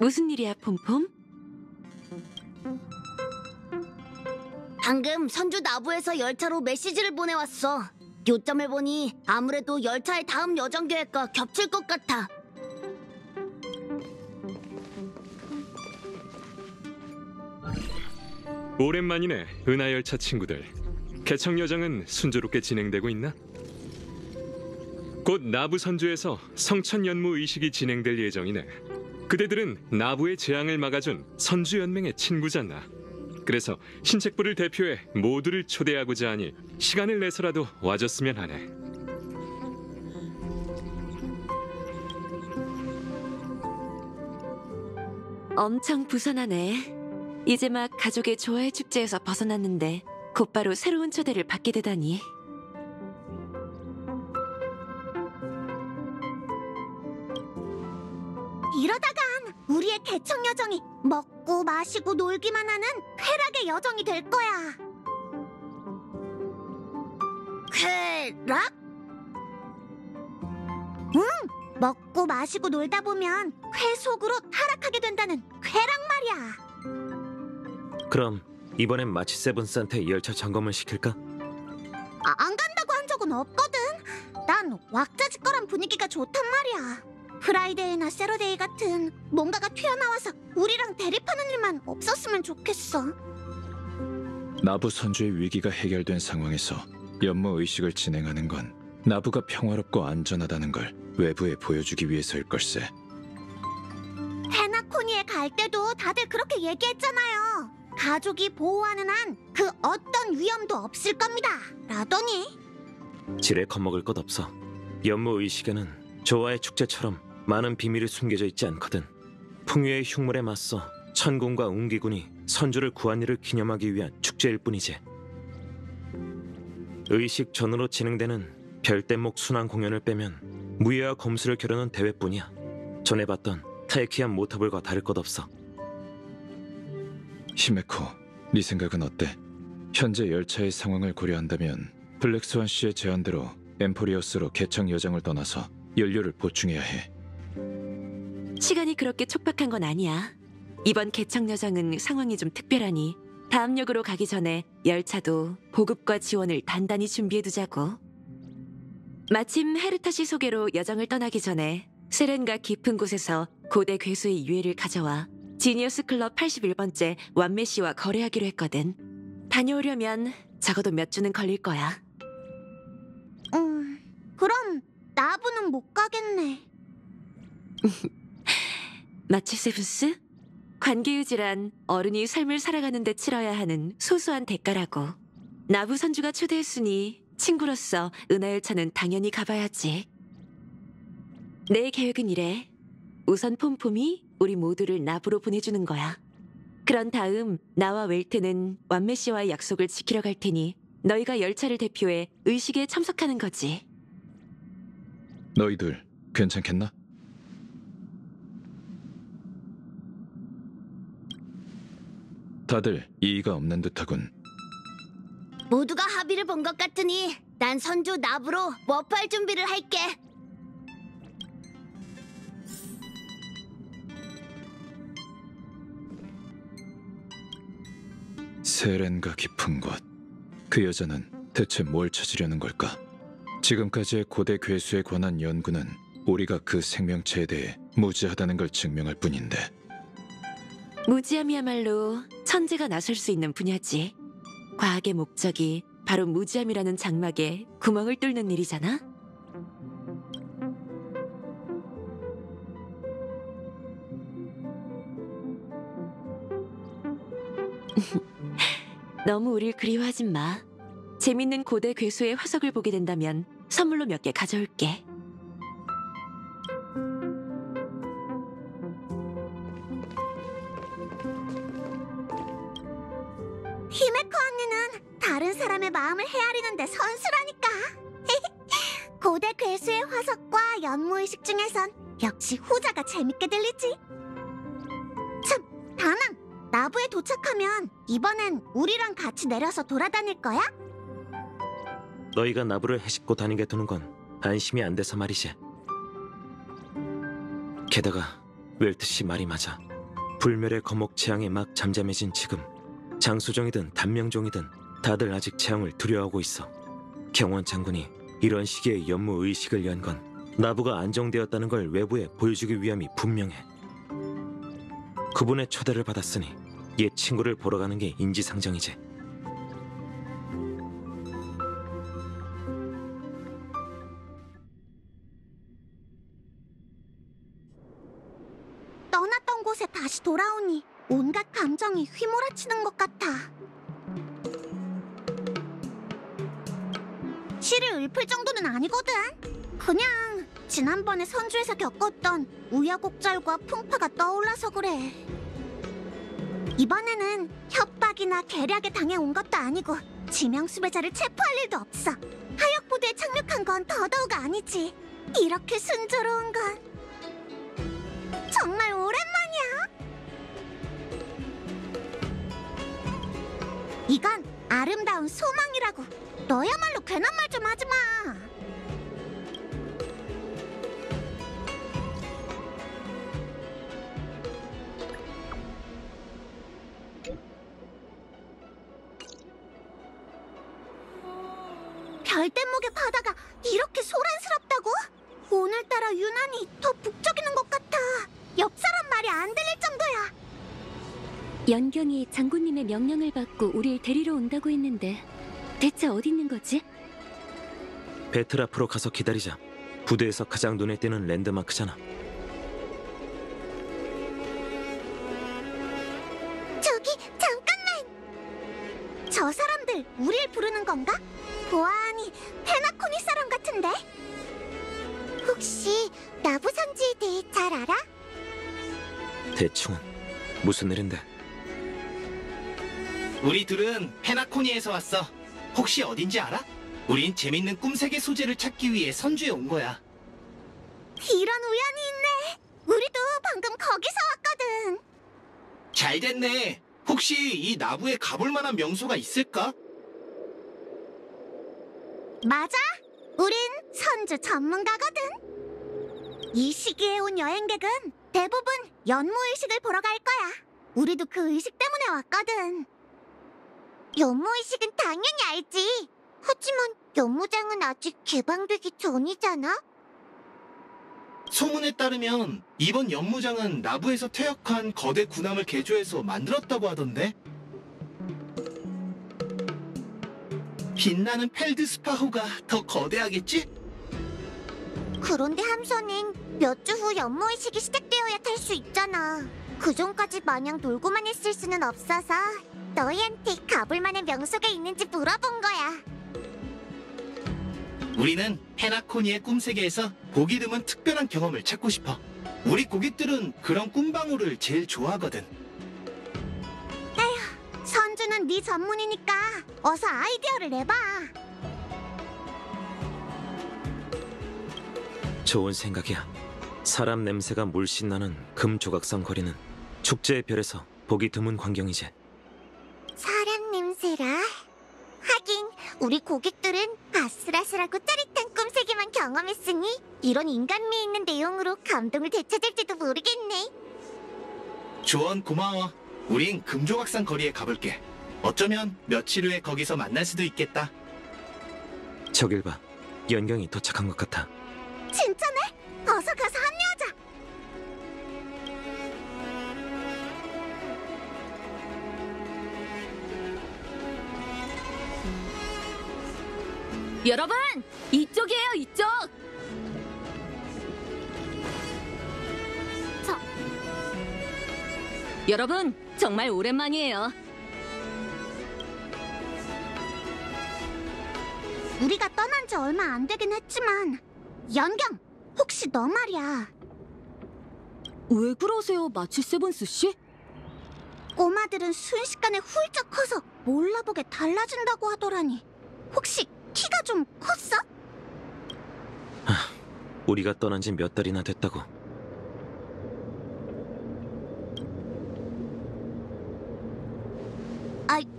무슨 일이야, 폼폼? 방금 선주 나부에서 열차로 메시지를 보내왔어. 요점을 보니 아무래도 열차의 다음 여정 계획과 겹칠 것 같아. 오랜만이네, 은하열차 친구들. 개척 여정은 순조롭게 진행되고 있나? 곧 나부 선주에서 성천연무 의식이 진행될 예정이네. 그대들은 나부의 재앙을 막아준 선주연맹의 친구잖아. 그래서 신책부를 대표해 모두를 초대하고자 하니 시간을 내서라도 와줬으면 하네. 엄청 부산하네. 이제 막 가족의 조화의 축제에서 벗어났는데 곧바로 새로운 초대를 받게 되다니. 이러다간 우리의 개척 여정이 먹고 마시고 놀기만 하는 쾌락의 여정이 될 거야. 쾌락? 먹고 마시고 놀다 보면 쾌속으로 타락하게 된다는 쾌락 말이야. 그럼 이번엔 마치 세븐스한테 열차 점검을 시킬까? 안 간다고 한 적은 없거든. 난 왁자지껄한 분위기가 좋단 말이야. 프라이데이나 세러데이 같은 뭔가가 튀어나와서 우리랑 대립하는 일만 없었으면 좋겠어. 나부 선주의 위기가 해결된 상황에서 연무 의식을 진행하는 건 나부가 평화롭고 안전하다는 걸 외부에 보여주기 위해서일 걸세. 페나코니에 갈 때도 다들 그렇게 얘기했잖아요. 가족이 보호하는 한 그 어떤 위험도 없을 겁니다 라더니. 지레 겁먹을 것 없어. 연무 의식에는 조화의 축제처럼 많은 비밀이 숨겨져 있지 않거든. 풍요의 흉물에 맞서 천군과 웅기군이 선주를 구한 일을 기념하기 위한 축제일 뿐이지. 의식 전으로 진행되는 별대목 순환 공연을 빼면 무예와 검수를 겨루는 대회뿐이야. 전에 봤던 타이키안 모터블과 다를 것 없어. 히메코, 네 생각은 어때? 현재 열차의 상황을 고려한다면 블랙스완 씨의 제안대로 엠포리어스로 개척 여정을 떠나서 연료를 보충해야 해. 시간이 그렇게 촉박한 건 아니야. 이번 개척 여정은 상황이 좀 특별하니 다음 역으로 가기 전에 열차도 보급과 지원을 단단히 준비해두자고. 마침 헤르타시 소개로 여정을 떠나기 전에 세렌과 깊은 곳에서 고대 괴수의 유해를 가져와 지니어스 클럽 81번째 완메 씨와 거래하기로 했거든. 다녀오려면 적어도 몇 주는 걸릴 거야. 그럼 나부는 못 가겠네. 마치 세브스? 관계유지란 어른이 삶을 살아가는 데 치러야 하는 소소한 대가라고. 나부 선주가 초대했으니 친구로서 은하열차는 당연히 가봐야지. 내 계획은 이래. 우선 폼폼이 우리 모두를 나부로 보내주는 거야. 그런 다음 나와 웰트는 완메 씨와의 약속을 지키러 갈 테니 너희가 열차를 대표해 의식에 참석하는 거지. 너희들 괜찮겠나? 다들 이의가 없는 듯하군. 모두가 합의를 본 것 같으니 난 선주 나부로 워프할 준비를 할게. 세렌과 깊은 곳. 그 여자는 대체 뭘 찾으려는 걸까? 지금까지의 고대 괴수에 관한 연구는 우리가 그 생명체에 대해 무지하다는 걸 증명할 뿐인데. 무지함이야말로 천재가 나설 수 있는 분야지. 과학의 목적이 바로 무지함이라는 장막에 구멍을 뚫는 일이잖아. 너무 우릴 그리워하진 마. 재밌는 고대 괴수의 화석을 보게 된다면 선물로 몇 개 가져올게. 히메코 언니는 다른 사람의 마음을 헤아리는데 선수라니까. 고대 괴수의 화석과 연무의식 중에선 역시 후자가 재밌게 들리지. 참, 다낭! 나부에 도착하면 이번엔 우리랑 같이 내려서 돌아다닐 거야? 너희가 나부를 해집고 다니게 두는 건 안심이 안 돼서 말이지. 게다가 웰트 씨 말이 맞아. 불멸의 거목 재앙이 막 잠잠해진 지금 장수종이든 단명종이든 다들 아직 재앙을 두려워하고 있어. 경원 장군이 이런 시기에 연무 의식을 연 건 나부가 안정되었다는 걸 외부에 보여주기 위함이 분명해. 그분의 초대를 받았으니 옛 친구를 보러 가는 게 인지상정이지. 떠났던 곳에 다시 돌아오니 온갖 감정이 휘몰아치는 것 같아. 시를 읊을 정도는 아니거든. 그냥 지난번에 선주에서 겪었던 우여곡절과 풍파가 떠올라서 그래. 이번에는 협박이나 계략에 당해온 것도 아니고 지명수배자를 체포할 일도 없어. 하역부두에 착륙한 건 더더욱 아니지. 이렇게 순조로운 건 정말 오랜만이야. 이건 아름다운 소망이라고. 너야말로 괜한 말 좀 하지 마. 별대목의 바다가 이렇게 소란스럽다고? 오늘따라 유난히 더 북적이는 것 같아. 옆 사람 말이 안 들릴 정도야. 연경이 장군님의 명령을 받고 우릴 데리러 온다고 했는데 대체 어디 있는 거지? 배틀 앞으로 가서 기다리자. 부대에서 가장 눈에 띄는 랜드마크잖아. 저기 잠깐만. 저 사람들 우릴 부르는 건가? 보아하니 페나코니 사람 같은데? 혹시 나부 선지에 대해 잘 알아? 대충은 무슨 일인데? 우리 둘은 페나코니에서 왔어. 혹시 어딘지 알아? 우린 재밌는 꿈세계 소재를 찾기 위해 선주에 온 거야. 이런 우연이 있네. 우리도 방금 거기서 왔거든. 잘 됐네. 혹시 이 나부에 가볼 만한 명소가 있을까? 맞아. 우린 선주 전문가거든. 이 시기에 온 여행객은 대부분 연무의식을 보러 갈 거야. 우리도 그 의식 때문에 왔거든. 연무의식은 당연히 알지. 하지만 연무장은 아직 개방되기 전이잖아. 소문에 따르면 이번 연무장은 나부에서 퇴역한 거대 군함을 개조해서 만들었다고 하던데. 빛나는 펠드스파호가 더 거대하겠지? 그런데 함선은 몇 주 후 연무의식이 시작되어야 탈 수 있잖아. 그 전까지 마냥 놀고만 있을 수는 없어서 너희한테 가볼 만한 명소가 있는지 물어본 거야. 우리는 페나코니의 꿈세계에서 보기 드문 특별한 경험을 찾고 싶어. 우리 고객들은 그런 꿈방울을 제일 좋아하거든. 선주는 네 전문이니까 어서 아이디어를 내봐. 좋은 생각이야. 사람 냄새가 물씬 나는 금 조각상 거리는 축제의 별에서 보기 드문 광경이지. 사람 냄새라. 하긴 우리 고객들은 아슬아슬하고 짜릿한 꿈세계만 경험했으니 이런 인간미 있는 내용으로 감동을 되찾을지도 모르겠네. 조언 고마워. 우린 금조각상 거리에 가볼게. 어쩌면 며칠 후에 거기서 만날 수도 있겠다. 저길 봐. 연경이 도착한 것 같아. 진짜네? 어서 가서 합류하자. 여러분! 이쪽이에요, 이쪽! 여러분, 정말 오랜만이에요. 우리가 떠난 지 얼마 안 되긴 했지만 연경, 혹시 너 말이야. 왜 그러세요, 마치 세븐스 씨? 꼬마들은 순식간에 훌쩍 커서 몰라보게 달라진다고 하더라니. 혹시 키가 좀 컸어? 우리가 떠난 지 몇 달이나 됐다고.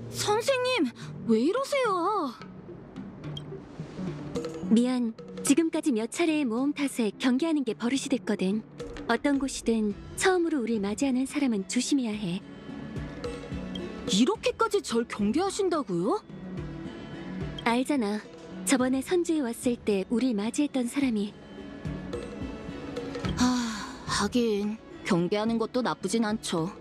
선생님, 왜 이러세요? 미안. 지금까지 몇 차례의 모험 탓에 경계하는 게 버릇이 됐거든. 어떤 곳이든 처음으로 우릴 맞이하는 사람은 조심해야 해. 이렇게까지 절 경계하신다고요? 알잖아. 저번에 선주에 왔을 때 우릴 맞이했던 사람이. 하긴 경계하는 것도 나쁘진 않죠.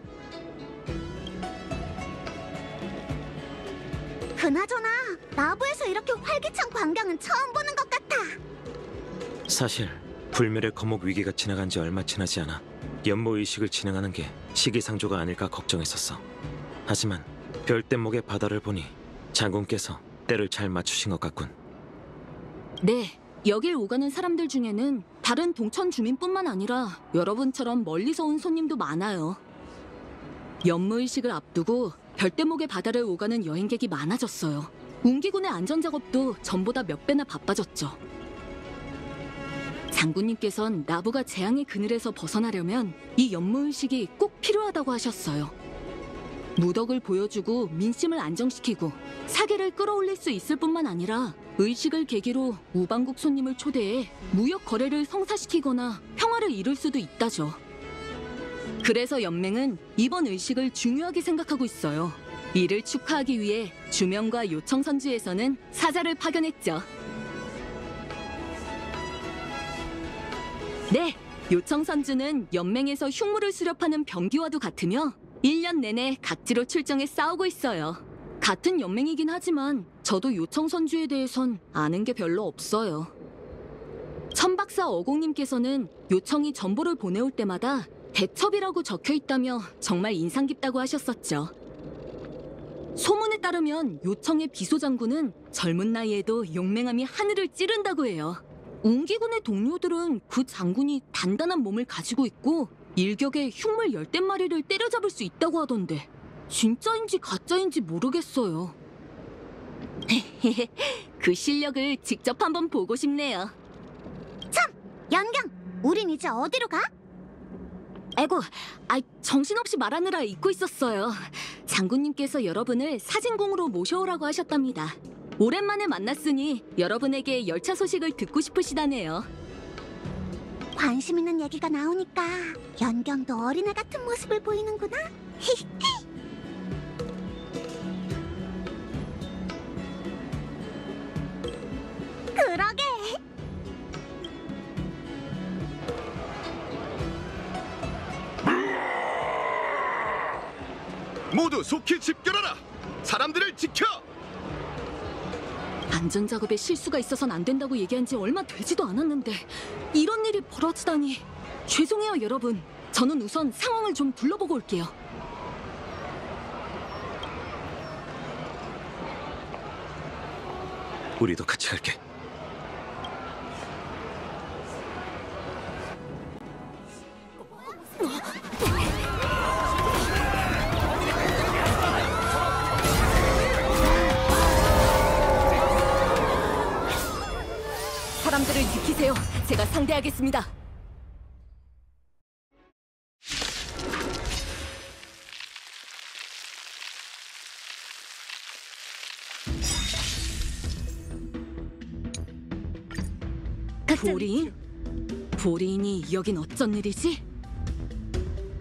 그나저나 나부에서 이렇게 활기찬 광경은 처음 보는 것 같아. 사실 불멸의 거목 위기가 지나간 지 얼마 지나지 않아 연모의식을 진행하는 게 시기상조가 아닐까 걱정했었어. 하지만 별대목의 바다를 보니 장군께서 때를 잘 맞추신 것 같군. 네, 여길 오가는 사람들 중에는 다른 동천 주민뿐만 아니라 여러분처럼 멀리서 온 손님도 많아요. 연무의식을 앞두고 별대목의 바다를 오가는 여행객이 많아졌어요. 웅기군의 안전작업도 전보다 몇 배나 바빠졌죠. 장군님께선 나부가 재앙의 그늘에서 벗어나려면 이 연무의식이 꼭 필요하다고 하셨어요. 무덕을 보여주고 민심을 안정시키고 사계를 끌어올릴 수 있을 뿐만 아니라 의식을 계기로 우방국 손님을 초대해 무역 거래를 성사시키거나 평화를 이룰 수도 있다죠. 그래서 연맹은 이번 의식을 중요하게 생각하고 있어요. 이를 축하하기 위해 주명과 요청선주에서는 사자를 파견했죠. 네, 요청선주는 연맹에서 흉물을 수렵하는 병기와도 같으며 1년 내내 각지로 출정해 싸우고 있어요. 같은 연맹이긴 하지만 저도 요청선주에 대해선 아는 게 별로 없어요. 천박사 어공님께서는 요청이 정보를 보내올 때마다 대첩이라고 적혀있다며 정말 인상 깊다고 하셨었죠. 소문에 따르면 요청의 비소장군은 젊은 나이에도 용맹함이 하늘을 찌른다고 해요. 웅기군의 동료들은 그 장군이 단단한 몸을 가지고 있고 일격에 흉물 10댓마리를 때려잡을 수 있다고 하던데 진짜인지 가짜인지 모르겠어요. 그 실력을 직접 한번 보고 싶네요. 참! 연경! 우린 이제 어디로 가? 아이고, 정신없이 말하느라 잊고 있었어요. 장군님께서 여러분을 사진공으로 모셔오라고 하셨답니다. 오랜만에 만났으니 여러분에게 열차 소식을 듣고 싶으시다네요. 관심 있는 얘기가 나오니까 연경도 어린애 같은 모습을 보이는구나. 그러게. 모두 속히 집결하라! 사람들을 지켜! 안전작업에 실수가 있어선 안 된다고 얘기한 지 얼마 되지도 않았는데 이런 일이 벌어지다니. 죄송해요 여러분. 저는 우선 상황을 좀 둘러보고 올게요. 우리도 같이 갈게. 사람들을 지키세요. 제가 상대하겠습니다. 보리인? 보리인이 여긴 어쩐 일이지?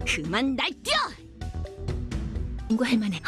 그만 날뛰어! 연구할 만해.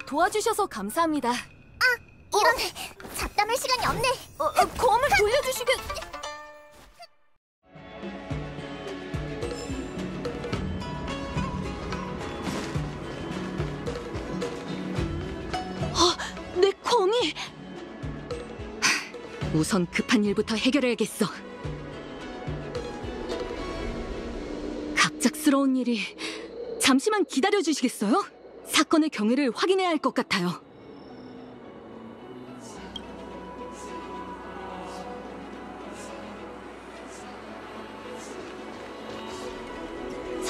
도와주셔서 감사합니다. 이런 잡담할 시간이 없네. 검을 돌려주시겠... 내 검이... 우선 급한 일부터 해결해야겠어. 갑작스러운 일이... 잠시만 기다려주시겠어요? 사건의 경위를 확인해야 할 것 같아요.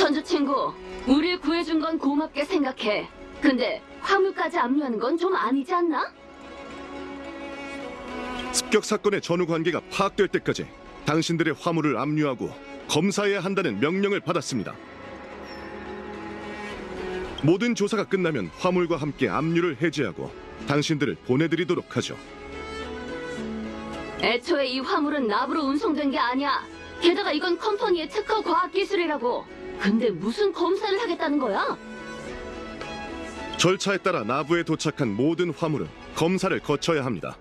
선주 친구, 우릴 구해준 건 고맙게 생각해. 근데 화물까지 압류하는 건 좀 아니지 않나? 습격 사건의 전후 관계가 파악될 때까지 당신들의 화물을 압류하고 검사해야 한다는 명령을 받았습니다. 모든 조사가 끝나면 화물과 함께 압류를 해제하고 당신들을 보내드리도록 하죠. 애초에 이 화물은 나부로 운송된 게 아니야. 게다가 이건 컴퍼니의 특허 과학기술이라고. 근데 무슨 검사를 하겠다는 거야? 절차에 따라 나부에 도착한 모든 화물은 검사를 거쳐야 합니다.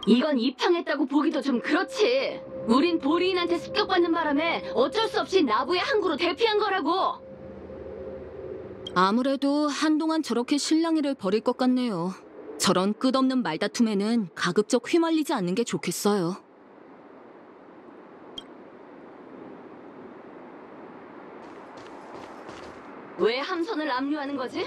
이건 입항했다고 보기도 좀 그렇지. 우린 보리인한테 습격받는 바람에 어쩔 수 없이 나부의 항구로 대피한 거라고. 아무래도 한동안 저렇게 실랑이를 벌일 것 같네요. 저런 끝없는 말다툼에는 가급적 휘말리지 않는 게 좋겠어요. 왜 함선을 압류하는 거지?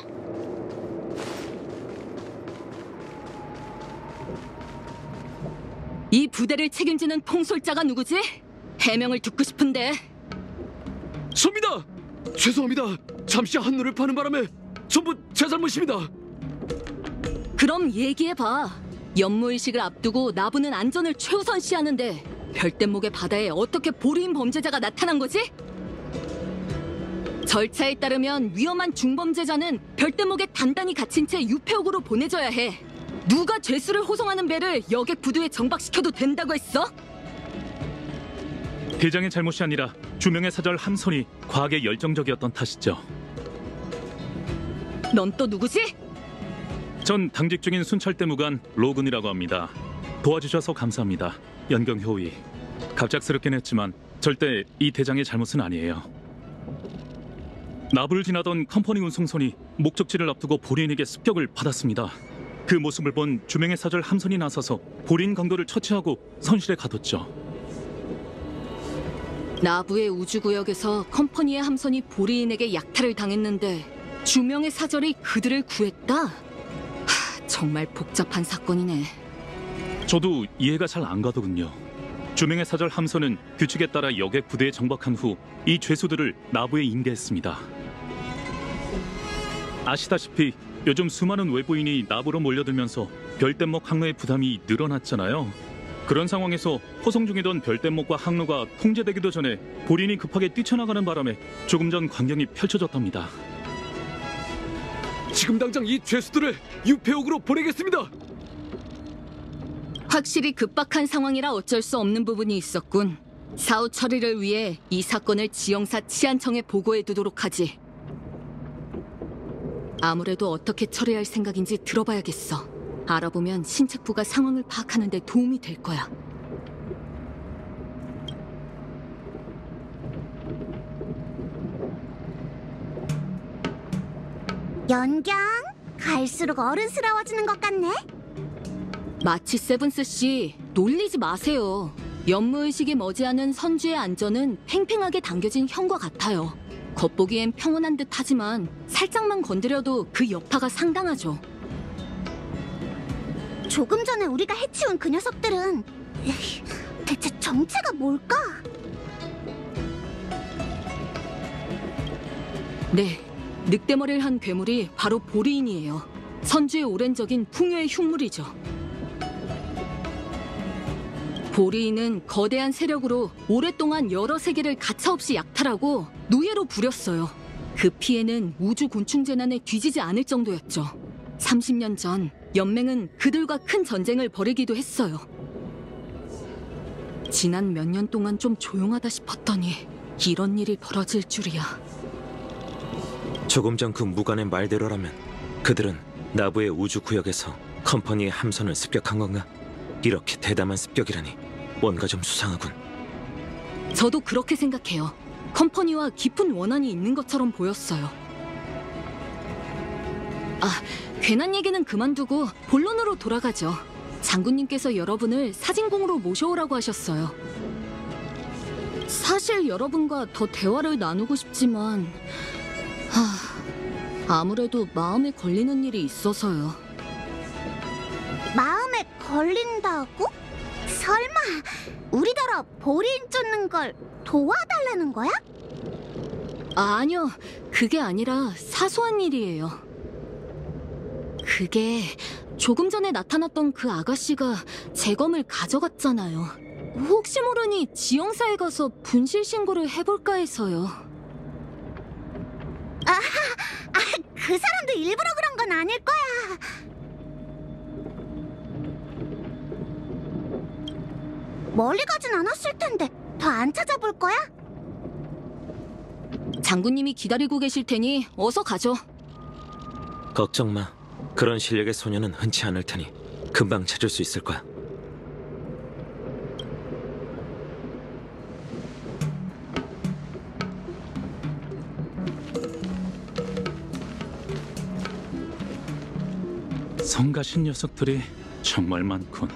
이 부대를 책임지는 통솔자가 누구지? 해명을 듣고 싶은데. 접니다! 죄송합니다. 잠시 한눈을 파는 바람에 전부 제 잘못입니다. 그럼 얘기해봐. 연무의식을 앞두고 나부는 안전을 최우선시하는데 별대목의 바다에 어떻게 보리인 범죄자가 나타난 거지? 절차에 따르면 위험한 중범죄자는 별대목에 단단히 갇힌 채 유폐옥으로 보내져야 해. 누가 죄수를 호송하는 배를 여객 부두에 정박시켜도 된다고 했어? 대장의 잘못이 아니라 주명의 사절 함선이 과하게 열정적이었던 탓이죠. 넌 또 누구지? 전 당직 중인 순찰대무관 로근이라고 합니다. 도와주셔서 감사합니다, 연경효의. 갑작스럽긴 했지만 절대 이 대장의 잘못은 아니에요. 나부를 지나던 컴퍼니 운송선이 목적지를 앞두고 보리인에게 습격을 받았습니다. 그 모습을 본 주명의 사절 함선이 나서서 보리인 강도를 처치하고 선실에 가뒀죠. 나부의 우주구역에서 컴퍼니의 함선이 보리인에게 약탈을 당했는데 주명의 사절이 그들을 구했다? 정말 복잡한 사건이네. 저도 이해가 잘 안 가더군요. 주명의 사절 함선은 규칙에 따라 여객 부대에 정박한 후 이 죄수들을 나부에 인계했습니다. 아시다시피 요즘 수많은 외부인이 나부로 몰려들면서 별대목 항로의 부담이 늘어났잖아요. 그런 상황에서 호송 중이던 별대목과 항로가 통제되기도 전에 보리인이 급하게 뛰쳐나가는 바람에 조금 전 광경이 펼쳐졌답니다. 지금 당장 이 죄수들을 유폐옥으로 보내겠습니다. 확실히 급박한 상황이라 어쩔 수 없는 부분이 있었군. 사후 처리를 위해 이 사건을 지영사 치안청에 보고해두도록 하지. 아무래도 어떻게 처리할 생각인지 들어봐야겠어. 알아보면 신책부가 상황을 파악하는 데 도움이 될 거야. 연경, 갈수록 어른스러워지는 것 같네. 마치 세븐스 씨, 놀리지 마세요. 연무의식이 머지않은 선주의 안전은 팽팽하게 당겨진 형과 같아요. 겉보기엔 평온한 듯 하지만 살짝만 건드려도 그 여파가 상당하죠. 조금 전에 우리가 해치운 그 녀석들은 대체 정체가 뭘까? 네, 늑대머리를 한 괴물이 바로 보리인이에요. 선주의 오랜 적인 풍요의 흉물이죠. 보리인은 거대한 세력으로 오랫동안 여러 세계를 가차없이 약탈하고 노예로 부렸어요. 그 피해는 우주 곤충 재난에 뒤지지 않을 정도였죠. 30년 전 연맹은 그들과 큰 전쟁을 벌이기도 했어요. 지난 몇 년 동안 좀 조용하다 싶었더니 이런 일이 벌어질 줄이야. 조금 전 그 무관의 말대로라면 그들은 나부의 우주구역에서 컴퍼니의 함선을 습격한 건가? 이렇게 대담한 습격이라니 뭔가 좀 수상하군. 저도 그렇게 생각해요. 컴퍼니와 깊은 원한이 있는 것처럼 보였어요. 괜한 얘기는 그만두고 본론으로 돌아가죠. 장군님께서 여러분을 사진공으로 모셔오라고 하셨어요. 사실 여러분과 더 대화를 나누고 싶지만 아무래도 마음에 걸리는 일이 있어서요. 마음에 걸린다고? 설마 우리더러 보리인 쫓는 걸 도와달라는 거야? 아니요, 그게 아니라 사소한 일이에요. 그게 조금 전에 나타났던 그 아가씨가 제 검을 가져갔잖아요. 혹시 모르니 지형사에 가서 분실 신고를 해볼까 해서요. 그 사람도 일부러 그런 건 아닐 거야. 멀리 가진 않았을 텐데 더 안 찾아볼 거야? 장군님이 기다리고 계실 테니 어서 가죠. 걱정 마. 그런 실력의 소녀는 흔치 않을 테니 금방 찾을 수 있을 거야. 성가신 녀석들이 정말 많군.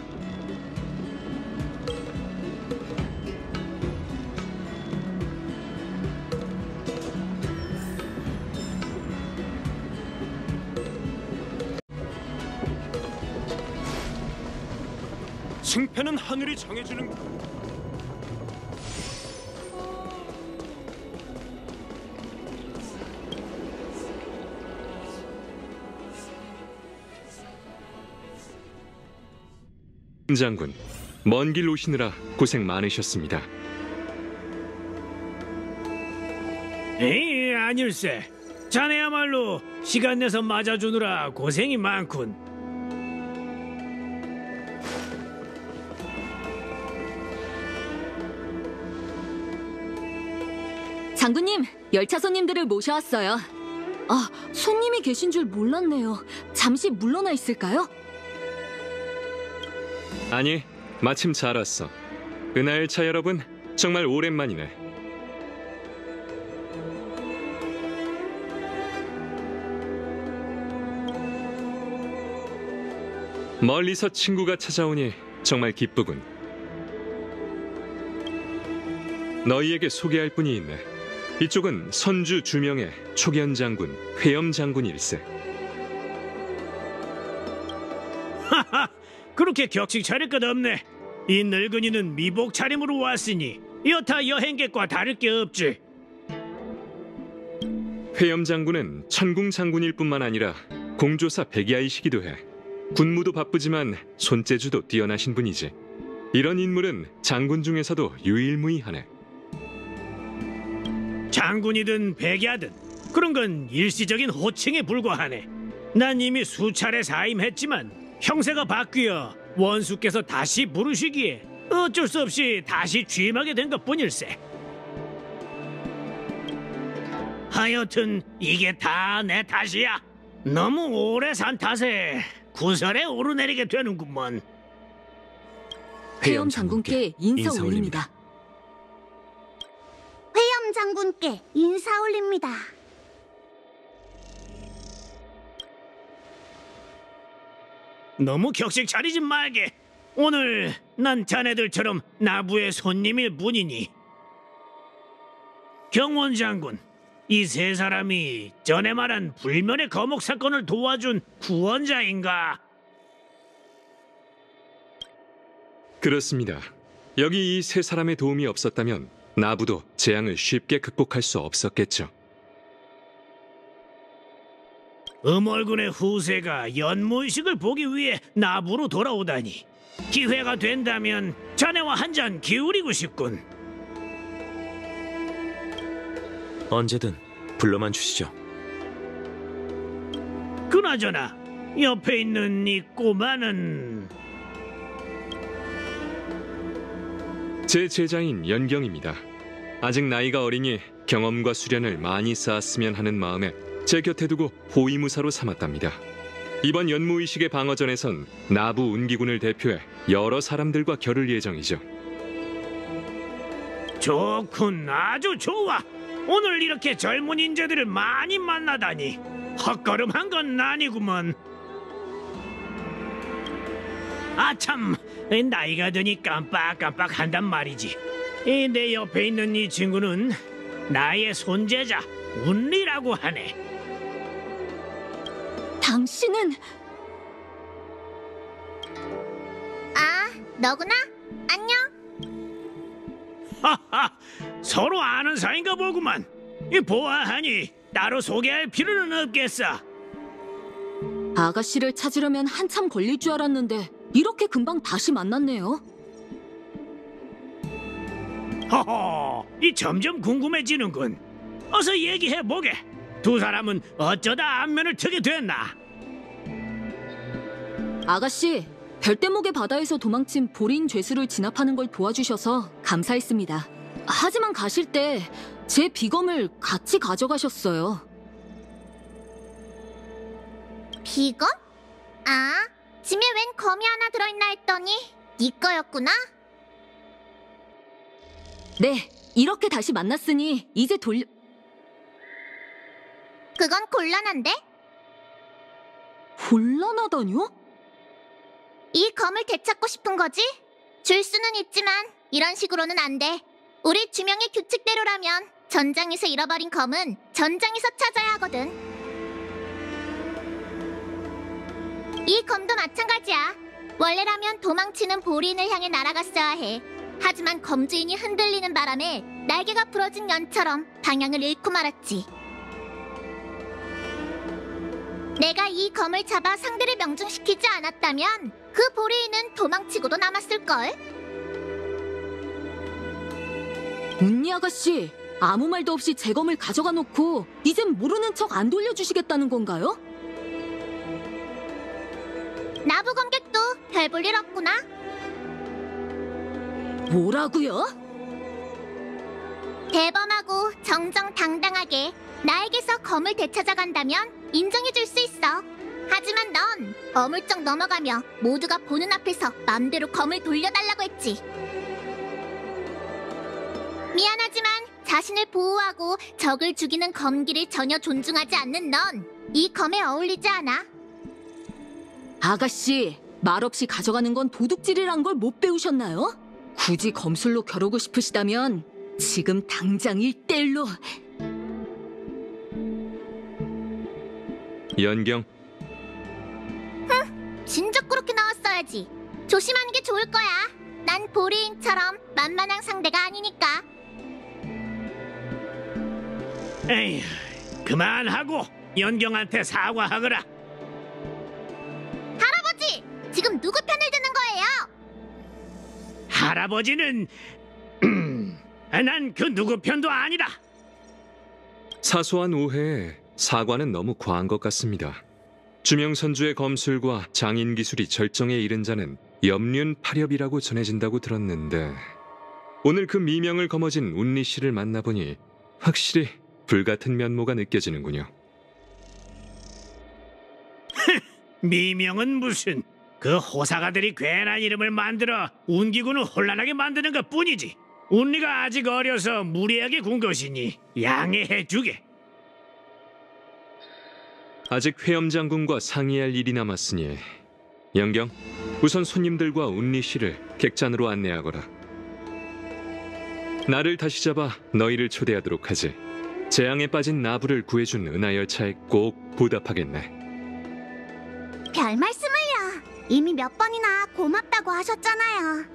승패는 하늘이 정해주는. 장군, 먼 길 오시느라 고생 많으셨습니다. 에이, 아닐세. 자네야말로 시간 내서 맞아주느라 고생이 많군. 장군님, 열차 손님들을 모셔왔어요. 아, 손님이 계신 줄 몰랐네요. 잠시 물러나 있을까요? 아니, 마침 잘 왔어. 은하열차 여러분, 정말 오랜만이네. 멀리서 친구가 찾아오니 정말 기쁘군. 너희에게 소개할 분이 있네. 이쪽은 선주 주명의 초견 장군, 회염 장군일세. 하하, 그렇게 격식 차릴 것 없네. 이 늙은이는 미복 차림으로 왔으니 여타 여행객과 다를 게 없지. 회염 장군은 천궁 장군일 뿐만 아니라 공조사 백야이시기도 해. 군무도 바쁘지만 손재주도 뛰어나신 분이지. 이런 인물은 장군 중에서도 유일무이하네. 장군이든 백야든 그런 건 일시적인 호칭에 불과하네. 난 이미 수차례 사임했지만 형세가 바뀌어 원수께서 다시 부르시기에 어쩔 수 없이 다시 취임하게 된 것뿐일세. 하여튼 이게 다 내 탓이야. 너무 오래 산 탓에 구설에 오르내리게 되는구먼. 회염 장군께 인사 올립니다. 회염 장군께 인사 올립니다. 너무 격식 차리지 말게. 오늘 난 자네들처럼 나부의 손님일 뿐이니. 경원 장군, 이 세 사람이 전에 말한 불면의 거목 사건을 도와준 구원자인가? 그렇습니다. 여기 이 세 사람의 도움이 없었다면 나부도 재앙을 쉽게 극복할 수 없었겠죠. 음월군의 후세가 연무의식을 보기 위해 나부로 돌아오다니. 기회가 된다면 자네와 한 잔 기울이고 싶군. 언제든 불러만 주시죠. 그나저나 옆에 있는 이 꼬마는 제 제자인 연경입니다. 아직 나이가 어리니 경험과 수련을 많이 쌓았으면 하는 마음에 제 곁에 두고 호위무사로 삼았답니다. 이번 연무의식의 방어전에선 나부 운기군을 대표해 여러 사람들과 겨룰 예정이죠. 좋군, 아주 좋아. 오늘 이렇게 젊은 인재들을 많이 만나다니 헛걸음한 건 아니구먼. 아참, 나이가 드니 깜빡깜빡 한단 말이지. 내 옆에 있는 이 친구는 나의 손재자 운리라고 하네. 당신은... 아, 너구나? 안녕. 하하, 서로 아는 사이인가 보구만. 보아하니 따로 소개할 필요는 없겠어. 아가씨를 찾으려면 한참 걸릴 줄 알았는데 이렇게 금방 다시 만났네요. 허허, 이 점점 궁금해지는군. 어서 얘기해보게. 두 사람은 어쩌다 안면을 트게 됐나? 아가씨, 별대목의 바다에서 도망친 보린 죄수를 진압하는 걸 도와주셔서 감사했습니다. 하지만 가실 때 제 비검을 같이 가져가셨어요. 비검? 아, 짐에 웬 검이 하나 들어있나 했더니 네 거였구나? 네, 이렇게 다시 만났으니 이제 돌려... 그건 곤란한데? 곤란하다뇨? 이 검을 되찾고 싶은 거지? 줄 수는 있지만 이런 식으로는 안 돼. 우리 주명의 규칙대로라면 전장에서 잃어버린 검은 전장에서 찾아야 하거든. 이 검도 마찬가지야. 원래라면 도망치는 보린을 향해 날아갔어야 해. 하지만 검주인이 흔들리는 바람에 날개가 부러진 연처럼 방향을 잃고 말았지. 내가 이 검을 잡아 상대를 명중시키지 않았다면 그 보리인은 도망치고도 남았을걸? 운니 아가씨, 아무 말도 없이 제 검을 가져가 놓고 이젠 모르는 척 안 돌려주시겠다는 건가요? 나부 검객도 별 볼 일 없구나. 뭐라고요? 대범하고 정정당당하게 나에게서 검을 되찾아간다면 인정해줄 수 있어. 하지만 넌 어물쩍 넘어가며 모두가 보는 앞에서 맘대로 검을 돌려달라고 했지. 미안하지만 자신을 보호하고 적을 죽이는 검기를 전혀 존중하지 않는 넌 이 검에 어울리지 않아. 아가씨, 말없이 가져가는 건 도둑질이란 걸 못 배우셨나요? 굳이 검술로 겨루고 싶으시다면 지금 당장 1대1로... 연경, 진작 그렇게 나왔어야지. 조심하는 게 좋을 거야. 난 보리인처럼 만만한 상대가 아니니까. 에휴, 그만하고 연경한테 사과하거라. 할아버지! 지금 누구 편을 드는 거예요? 할아버지는 난 그 누구 편도 아니다. 사소한 오해에 사과는 너무 과한 것 같습니다. 주명선주의 검술과 장인 기술이 절정에 이른 자는 염륜파렵이라고 전해진다고 들었는데 오늘 그 미명을 거머쥔 운리 씨를 만나보니 확실히 불같은 면모가 느껴지는군요. 미명은 무슨, 그 호사가들이 괜한 이름을 만들어 운기군을 혼란하게 만드는 것 뿐이지. 운리가 아직 어려서 무리하게 군 것이니 양해해주게. 아직 회엄장군과 상의할 일이 남았으니 연경, 우선 손님들과 운리 씨를 객잔으로 안내하거라. 나를 다시 잡아 너희를 초대하도록 하지. 재앙에 빠진 나부를 구해준 은하열차에 꼭 보답하겠네. 별 말씀을요. 이미 몇 번이나 고맙다고 하셨잖아요.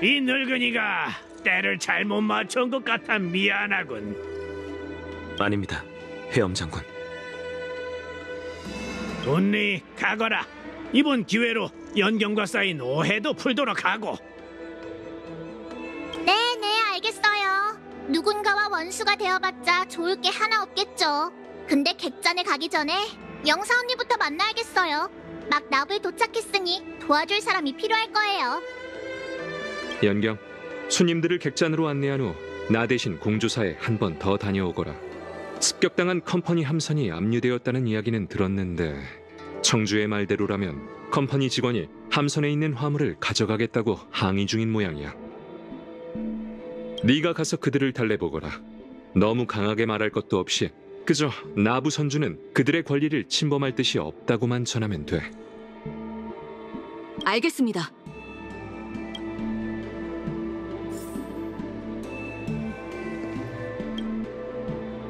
이 늙은이가 때를 잘못 맞춘 것 같아 미안하군. 아닙니다, 회엄장군. 운리, 가거라. 이번 기회로 연경과 쌓인 오해도 풀도록 하고. 네네, 알겠어요. 누군가와 원수가 되어봤자 좋을 게 하나 없겠죠. 근데 객잔에 가기 전에 영사 언니부터 만나야겠어요. 막 나부에 도착했으니 도와줄 사람이 필요할 거예요. 연경, 손님들을 객잔으로 안내한 후 나 대신 공조사에 한 번 더 다녀오거라. 습격당한 컴퍼니 함선이 압류되었다는 이야기는 들었는데 청주의 말대로라면 컴퍼니 직원이 함선에 있는 화물을 가져가겠다고 항의 중인 모양이야. 네가 가서 그들을 달래보거라. 너무 강하게 말할 것도 없이 그저 나부 선주는 그들의 권리를 침범할 뜻이 없다고만 전하면 돼. 알겠습니다.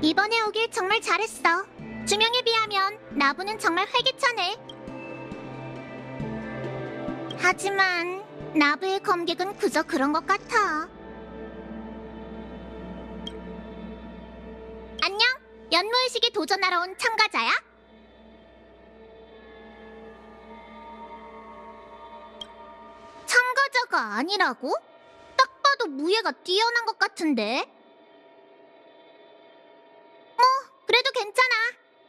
이번에 오길 정말 잘했어. 주명에 비하면 나부는 정말 활기차네. 하지만 나부의 검객은 그저 그런 것 같아. 연무의식에 도전하러 온 참가자야? 참가자가 아니라고? 딱 봐도 무예가 뛰어난 것 같은데? 뭐, 그래도 괜찮아.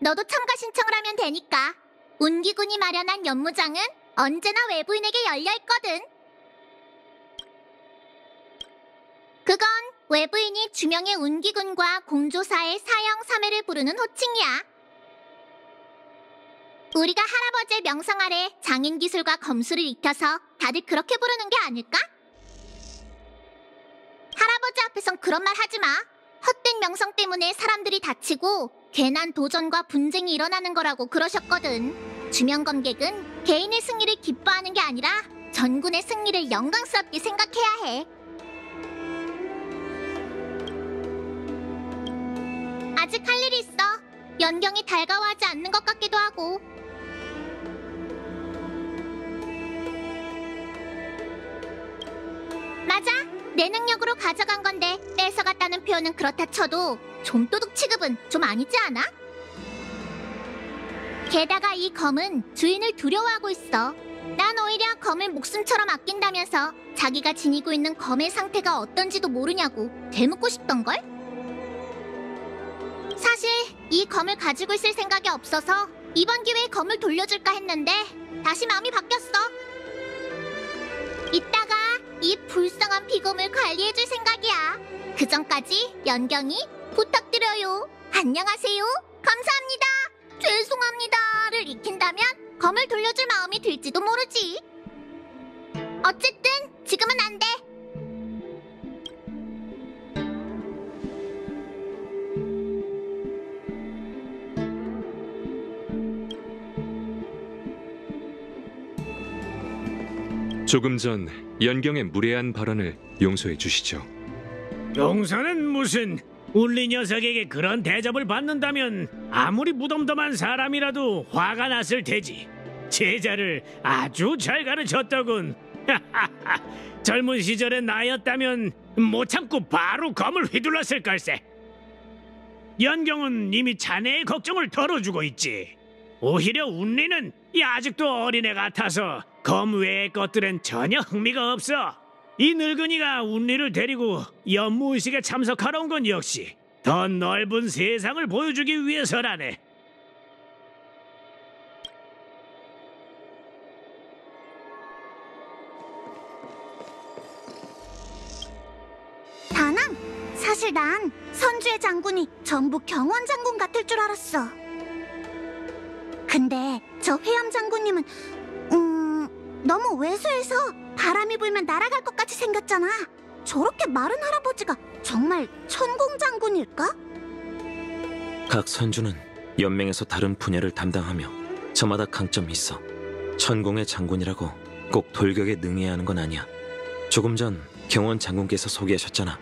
너도 참가 신청을 하면 되니까. 운기군이 마련한 연무장은 언제나 외부인에게 열려있거든. 그건 외부인이 주명의 운기군과 공조사의 사형 3회를 부르는 호칭이야. 우리가 할아버지의 명성 아래 장인 기술과 검술을 익혀서 다들 그렇게 부르는 게 아닐까? 할아버지 앞에선 그런 말 하지 마. 헛된 명성 때문에 사람들이 다치고 괜한 도전과 분쟁이 일어나는 거라고 그러셨거든. 주명검객은 개인의 승리를 기뻐하는 게 아니라 전군의 승리를 영광스럽게 생각해야 해. 아직 할 일이 있어. 연경이 달가워하지 않는 것 같기도 하고. 맞아. 내 능력으로 가져간 건데 뺏어갔다는 표현은 그렇다 쳐도 좀도둑 취급은 좀 아니지 않아? 게다가 이 검은 주인을 두려워하고 있어. 난 오히려 검을 목숨처럼 아낀다면서 자기가 지니고 있는 검의 상태가 어떤지도 모르냐고 되묻고 싶던걸? 사실 이 검을 가지고 있을 생각이 없어서 이번 기회에 검을 돌려줄까 했는데 다시 마음이 바뀌었어. 이따가 이 불쌍한 비검을 관리해줄 생각이야. 그 전까지 연경이 부탁드려요. 안녕하세요. 감사합니다. 죄송합니다를 익힌다면 검을 돌려줄 마음이 들지도 모르지. 어쨌든 지금은 안 돼. 조금 전 연경의 무례한 발언을 용서해 주시죠. 용서는 무슨... 울리 녀석에게 그런 대접을 받는다면 아무리 무덤덤한 사람이라도 화가 났을 테지. 제자를 아주 잘 가르쳤더군. 젊은 시절의 나였다면 못 참고 바로 검을 휘둘렀을 걸세. 연경은 이미 자네의 걱정을 덜어주고 있지. 오히려 운리는 아직도 어린애 같아서 검 외의 것들은 전혀 흥미가 없어. 이 늙은이가 운리를 데리고 연무의식에 참석하러 온 건 역시 더 넓은 세상을 보여주기 위해서라네. 다낭, 사실 난 선주의 장군이 전부 경원 장군 같을 줄 알았어. 근데 저 회암 장군님은 너무 왜소해서 바람이 불면 날아갈 것 같이 생겼잖아. 저렇게 마른 할아버지가 정말 천공 장군일까? 각 선주는 연맹에서 다른 분야를 담당하며 저마다 강점이 있어. 천공의 장군이라고 꼭 돌격에 능해야 하는 건 아니야. 조금 전 경원 장군께서 소개하셨잖아.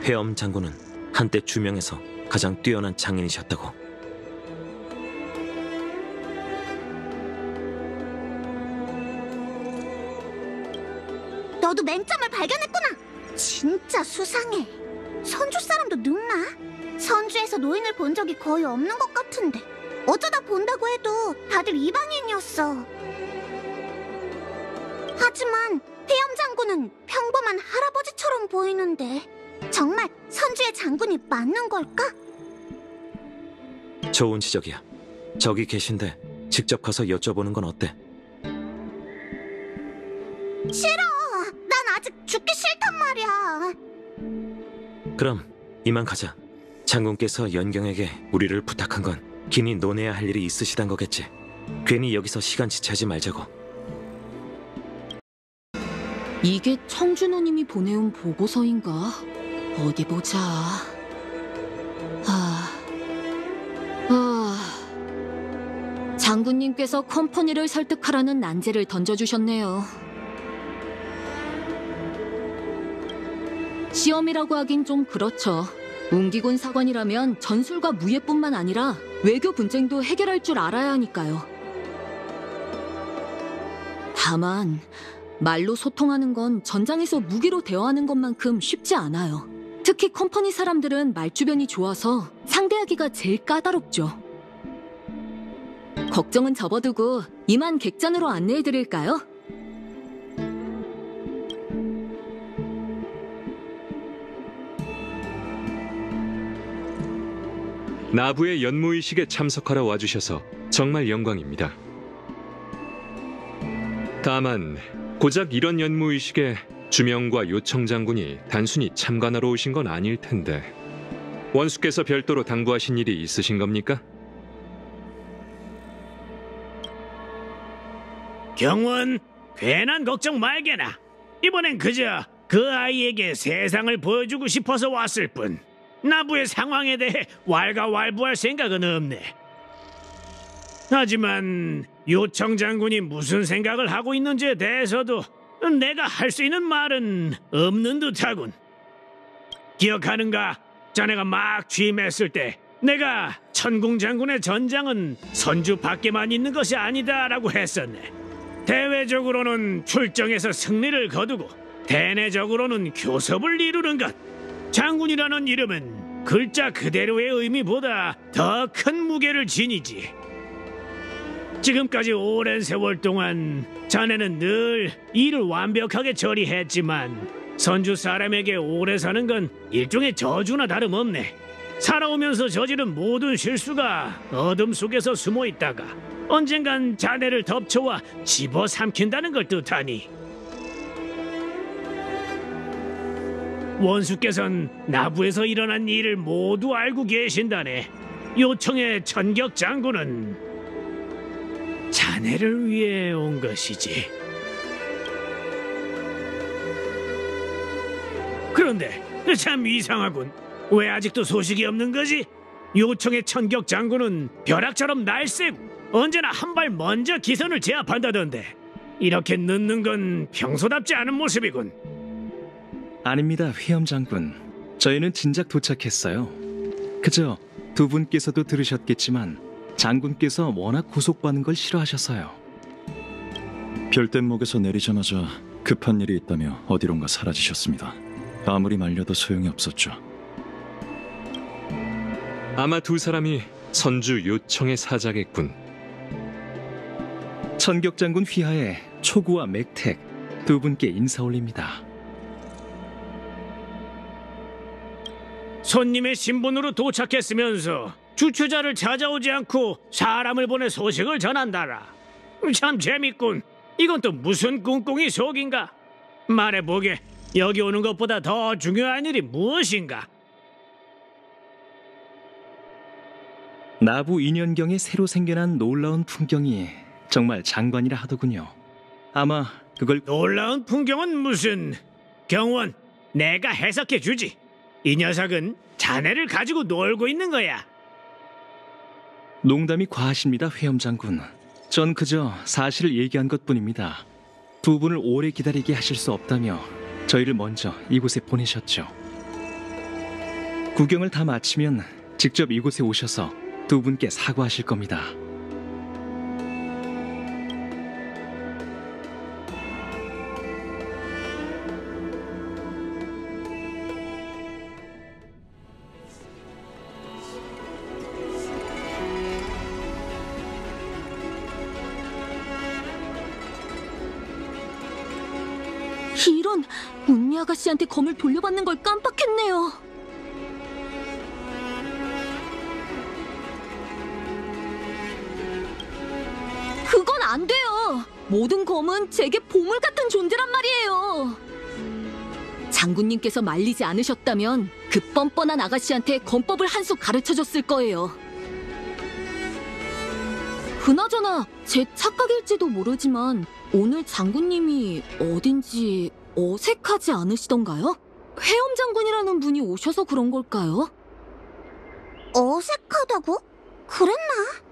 회엄 장군은 한때 주명에서 가장 뛰어난 장인이셨다고. 너도 맹점을 발견했구나. 진짜 수상해. 선주 사람도 늙나? 선주에서 노인을 본 적이 거의 없는 것 같은데 어쩌다 본다고 해도 다들 이방인이었어. 하지만 회엄 장군은 평범한 할아버지처럼 보이는데 정말 선주의 장군이 맞는 걸까? 좋은 지적이야. 저기 계신데 직접 가서 여쭤보는 건 어때? 싫어. 난 아직 죽기 싫단 말이야. 그럼 이만 가자. 장군께서 연경에게 우리를 부탁한 건 긴히 논해야 할 일이 있으시단 거겠지. 괜히 여기서 시간 지체하지 말자고. 이게 청준호님이 보내온 보고서인가? 어디 보자. 장군님께서 컴퍼니를 설득하라는 난제를 던져주셨네요. 시험이라고 하긴 좀 그렇죠. 웅기군 사관이라면 전술과 무예뿐만 아니라 외교 분쟁도 해결할 줄 알아야 하니까요. 다만 말로 소통하는 건 전장에서 무기로 대화하는 것만큼 쉽지 않아요. 특히 컴퍼니 사람들은 말주변이 좋아서 상대하기 확인하기가 제일 까다롭죠. 걱정은 접어두고 이만 객잔으로 안내해드릴까요? 나부의 연무의식에 참석하러 와주셔서 정말 영광입니다. 다만 고작 이런 연무의식에 주명과 요청 장군이 단순히 참관하러 오신 건 아닐 텐데 원수께서 별도로 당부하신 일이 있으신 겁니까? 경원, 괜한 걱정 말게나. 이번엔 그저 그 아이에게 세상을 보여주고 싶어서 왔을 뿐 나부의 상황에 대해 왈가왈부할 생각은 없네. 하지만 요청 장군이 무슨 생각을 하고 있는지에 대해서도 내가 할 수 있는 말은 없는 듯하군. 기억하는가? 자네가 막 취임했을 때 내가 천궁 장군의 전장은 선주 밖에만 있는 것이 아니다라고 했었네. 대외적으로는 출정에서 승리를 거두고 대내적으로는 교섭을 이루는 것. 장군이라는 이름은 글자 그대로의 의미보다 더 큰 무게를 지니지. 지금까지 오랜 세월 동안 자네는 늘 일을 완벽하게 처리했지만 선주 사람에게 오래 사는 건 일종의 저주나 다름없네. 살아오면서 저지른 모든 실수가 어둠 속에서 숨어 있다가 언젠간 자네를 덮쳐와 집어삼킨다는 걸 뜻하니. 원수께서는 나부에서 일어난 일을 모두 알고 계신다네. 요청의 천격 장군은 자네를 위해 온 것이지. 그런데 참 이상하군. 왜 아직도 소식이 없는 거지? 요청의 천격 장군은 벼락처럼 날쌔고 언제나 한 발 먼저 기선을 제압한다던데 이렇게 늦는 건 평소답지 않은 모습이군. 아닙니다, 회엄 장군. 저희는 진작 도착했어요. 그저 두 분께서도 들으셨겠지만 장군께서 워낙 구속받는 걸 싫어하셔서요. 별댐목에서 내리자마자 급한 일이 있다며 어디론가 사라지셨습니다. 아무리 말려도 소용이 없었죠. 아마 두 사람이 선주 요청의 사자겠군. 천격 장군 휘하에 초구와 맥택 두 분께 인사 올립니다. 손님의 신분으로 도착했으면서 주최자를 찾아오지 않고 사람을 보내 소식을 전한다라. 참 재밌군. 이건 또 무슨 꿍꿍이 속인가? 말해보게. 여기 오는 것보다 더 중요한 일이 무엇인가? 나부 2년경에 새로 생겨난 놀라운 풍경이 정말 장관이라 하더군요. 아마 그걸... 놀라운 풍경은 무슨... 경원, 내가 해석해 주지. 이 녀석은 자네를 가지고 놀고 있는 거야. 농담이 과하십니다, 회엄 장군. 전 그저 사실을 얘기한 것뿐입니다. 두 분을 오래 기다리게 하실 수 없다며 저희를 먼저 이곳에 보내셨죠. 구경을 다 마치면 직접 이곳에 오셔서 두 분께 사과하실 겁니다. 이런, 은미 아가씨한테 검을 돌려받는 걸 깜빡했네요. 그건 안 돼요. 모든 검은 제게 보물 같은 존재란 말이에요. 장군님께서 말리지 않으셨다면 그 뻔뻔한 아가씨한테 검법을 한 수 가르쳐줬을 거예요. 그나저나 제 착각일지도 모르지만 오늘 장군님이 어딘지 어색하지 않으시던가요? 회엄 장군이라는 분이 오셔서 그런 걸까요? 어색하다고? 그랬나?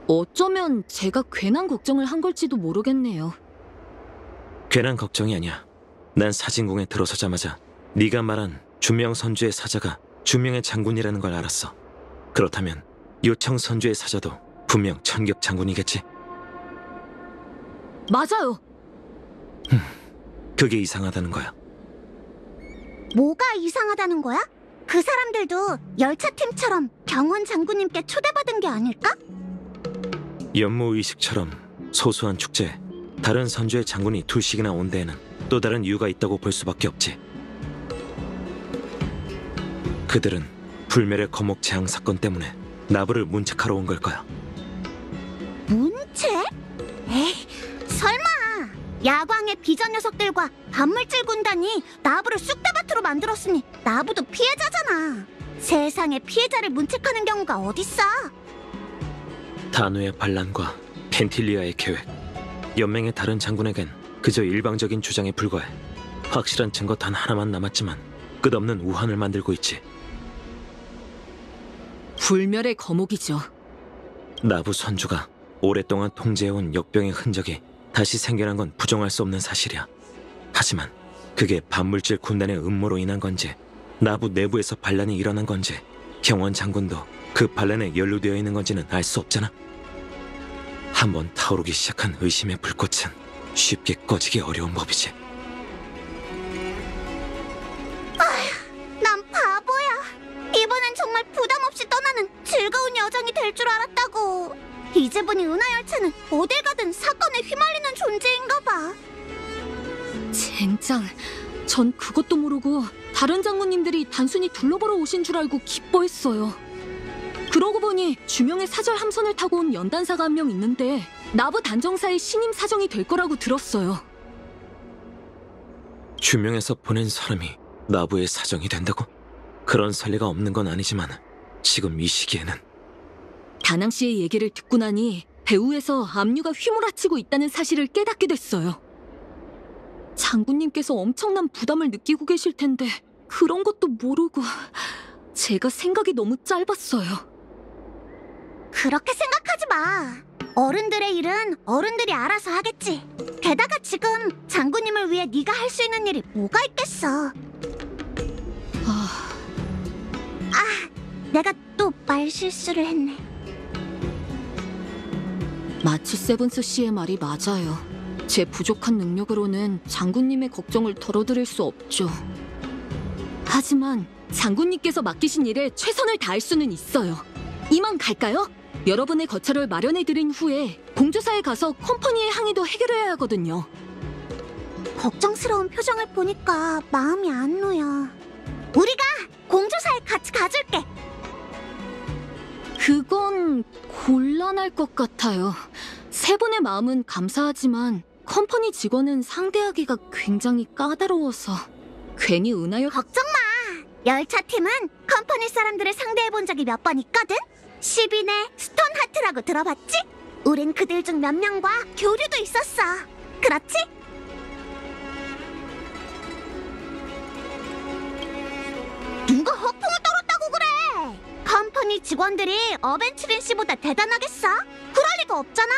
어쩌면 제가 괜한 걱정을 한 걸지도 모르겠네요. 괜한 걱정이 아니야. 난 사진궁에 들어서자마자 네가 말한 주명 선주의 사자가 주명의 장군이라는 걸 알았어. 그렇다면 요청 선주의 사자도 분명 천격 장군이겠지? 맞아요. 그게 이상하다는 거야. 뭐가 이상하다는 거야? 그 사람들도 열차팀처럼 경원 장군님께 초대받은 게 아닐까? 연무의식처럼 소소한 축제에 다른 선주의 장군이 둘씩이나 온 데에는 또 다른 이유가 있다고 볼 수밖에 없지. 그들은 불멸의 거목 재앙 사건 때문에 나부를 문책하러 온 걸 거야. 문책? 에이, 설마 야광의 비전 녀석들과 반물질 군단이 나부를 쑥대밭으로 만들었으니 나부도 피해자잖아. 세상에 피해자를 문책하는 경우가 어딨어? 다누의 반란과 펜틸리아의 계획, 연맹의 다른 장군에겐 그저 일방적인 주장에 불과해. 확실한 증거 단 하나만 남았지만 끝없는 우환을 만들고 있지. 불멸의 거목이죠. 나부 선주가 오랫동안 통제해온 역병의 흔적이 다시 생겨난 건 부정할 수 없는 사실이야. 하지만 그게 반물질 군단의 음모로 인한 건지, 나부 내부에서 반란이 일어난 건지, 경원 장군도 그 반란에 연루되어 있는 건지는 알 수 없잖아. 한번 타오르기 시작한 의심의 불꽃은 쉽게 꺼지기 어려운 법이지. 아휴, 난 바보야. 이번엔 정말 부담 없이 떠나는 즐거운 여정이 될 줄 알았다고. 이제 보니 은하열차는 어딜 가든 사건에 휘말리는 존재인가 봐. 젠장, 전 그것도 모르고 다른 장군님들이 단순히 둘러보러 오신 줄 알고 기뻐했어요. 그러고 보니 주명의 사절 함선을 타고 온 연단사가 한 명 있는데 나부 단정사의 신임 사정이 될 거라고 들었어요. 주명에서 보낸 사람이 나부의 사정이 된다고? 그런 선례가 없는 건 아니지만 지금 이 시기에는. 다낭 씨의 얘기를 듣고 나니 배후에서 압류가 휘몰아치고 있다는 사실을 깨닫게 됐어요. 장군님께서 엄청난 부담을 느끼고 계실 텐데 그런 것도 모르고 제가 생각이 너무 짧았어요. 그렇게 생각하지 마. 어른들의 일은 어른들이 알아서 하겠지. 게다가 지금 장군님을 위해 네가 할 수 있는 일이 뭐가 있겠어. 내가 또 말실수를 했네. 마치 세븐스 씨의 말이 맞아요. 제 부족한 능력으로는 장군님의 걱정을 덜어드릴 수 없죠. 하지만 장군님께서 맡기신 일에 최선을 다할 수는 있어요. 이만 갈까요? 여러분의 거처를 마련해드린 후에 공주사에 가서 컴퍼니의 항의도 해결해야 하거든요. 걱정스러운 표정을 보니까 마음이 안 놓여. 우리가 공주사에 같이 가줄게. 그건 곤란할 것 같아요. 세 분의 마음은 감사하지만 컴퍼니 직원은 상대하기가 굉장히 까다로워서 괜히 은하열... 걱정 마! 열차팀은 컴퍼니 사람들을 상대해본 적이 몇 번 있거든? 10인의 스톤하트라고 들어봤지? 우린 그들 중 몇 명과 교류도 있었어. 그렇지? 누가 허풍을 떨었다고 그래? 컴퍼니 직원들이 어벤츠린 씨보다 대단하겠어? 그럴 리가 없잖아.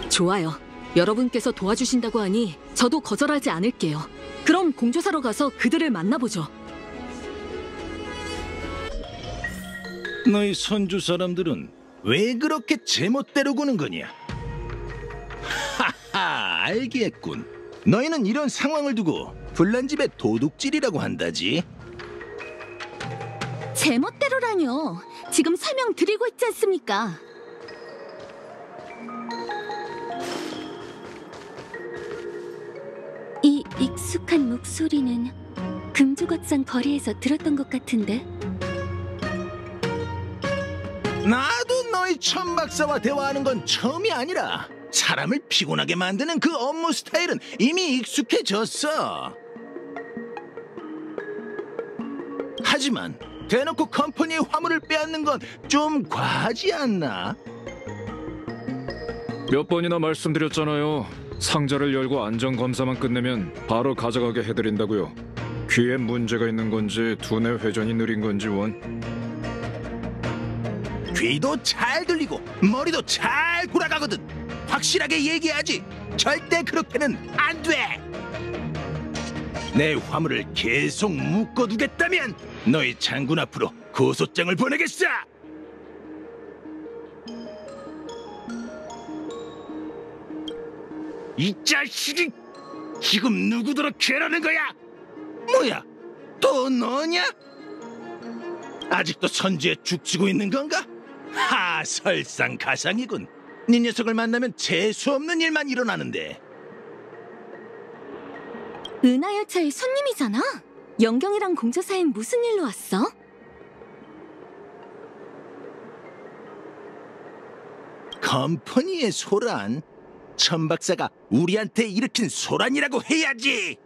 좋아요. 여러분께서 도와주신다고 하니 저도 거절하지 않을게요. 그럼 공주사로 가서 그들을 만나보죠. 너희 선주 사람들은 왜 그렇게 제멋대로 구는 거냐? 하하, 알겠군. 너희는 이런 상황을 두고 불난집의 도둑질이라고 한다지. 제멋대로라뇨. 지금 설명드리고 있지 않습니까? 이 익숙한 목소리는 금조각상 거리에서 들었던 것 같은데. 나도 너희 천박사와 대화하는 건 처음이 아니라 사람을 피곤하게 만드는 그 업무 스타일은 이미 익숙해졌어. 하지만 대놓고 컴퍼니의 화물을 빼앗는 건 좀 과하지 않나? 몇 번이나 말씀드렸잖아요. 상자를 열고 안전검사만 끝내면 바로 가져가게 해드린다고요. 귀에 문제가 있는 건지 두뇌 회전이 느린 건지 원. 귀도 잘 들리고 머리도 잘 돌아가거든. 확실하게 얘기하지. 절대 그렇게는 안 돼. 내 화물을 계속 묶어두겠다면 너희 장군 앞으로 고소장을 보내겠어. 이 자식이 지금 누구더러 괴라는 거야? 뭐야? 또 너냐? 아직도 선주에 죽지고 있는 건가? 하, 설상가상이군. 네 녀석을 만나면 재수없는 일만 일어나는데. 은하열차의 손님이잖아. 영경이랑 공조사엔 무슨 일로 왔어? 컴퍼니의 소란? 천박사가 우리한테 일으킨 소란이라고 해야지.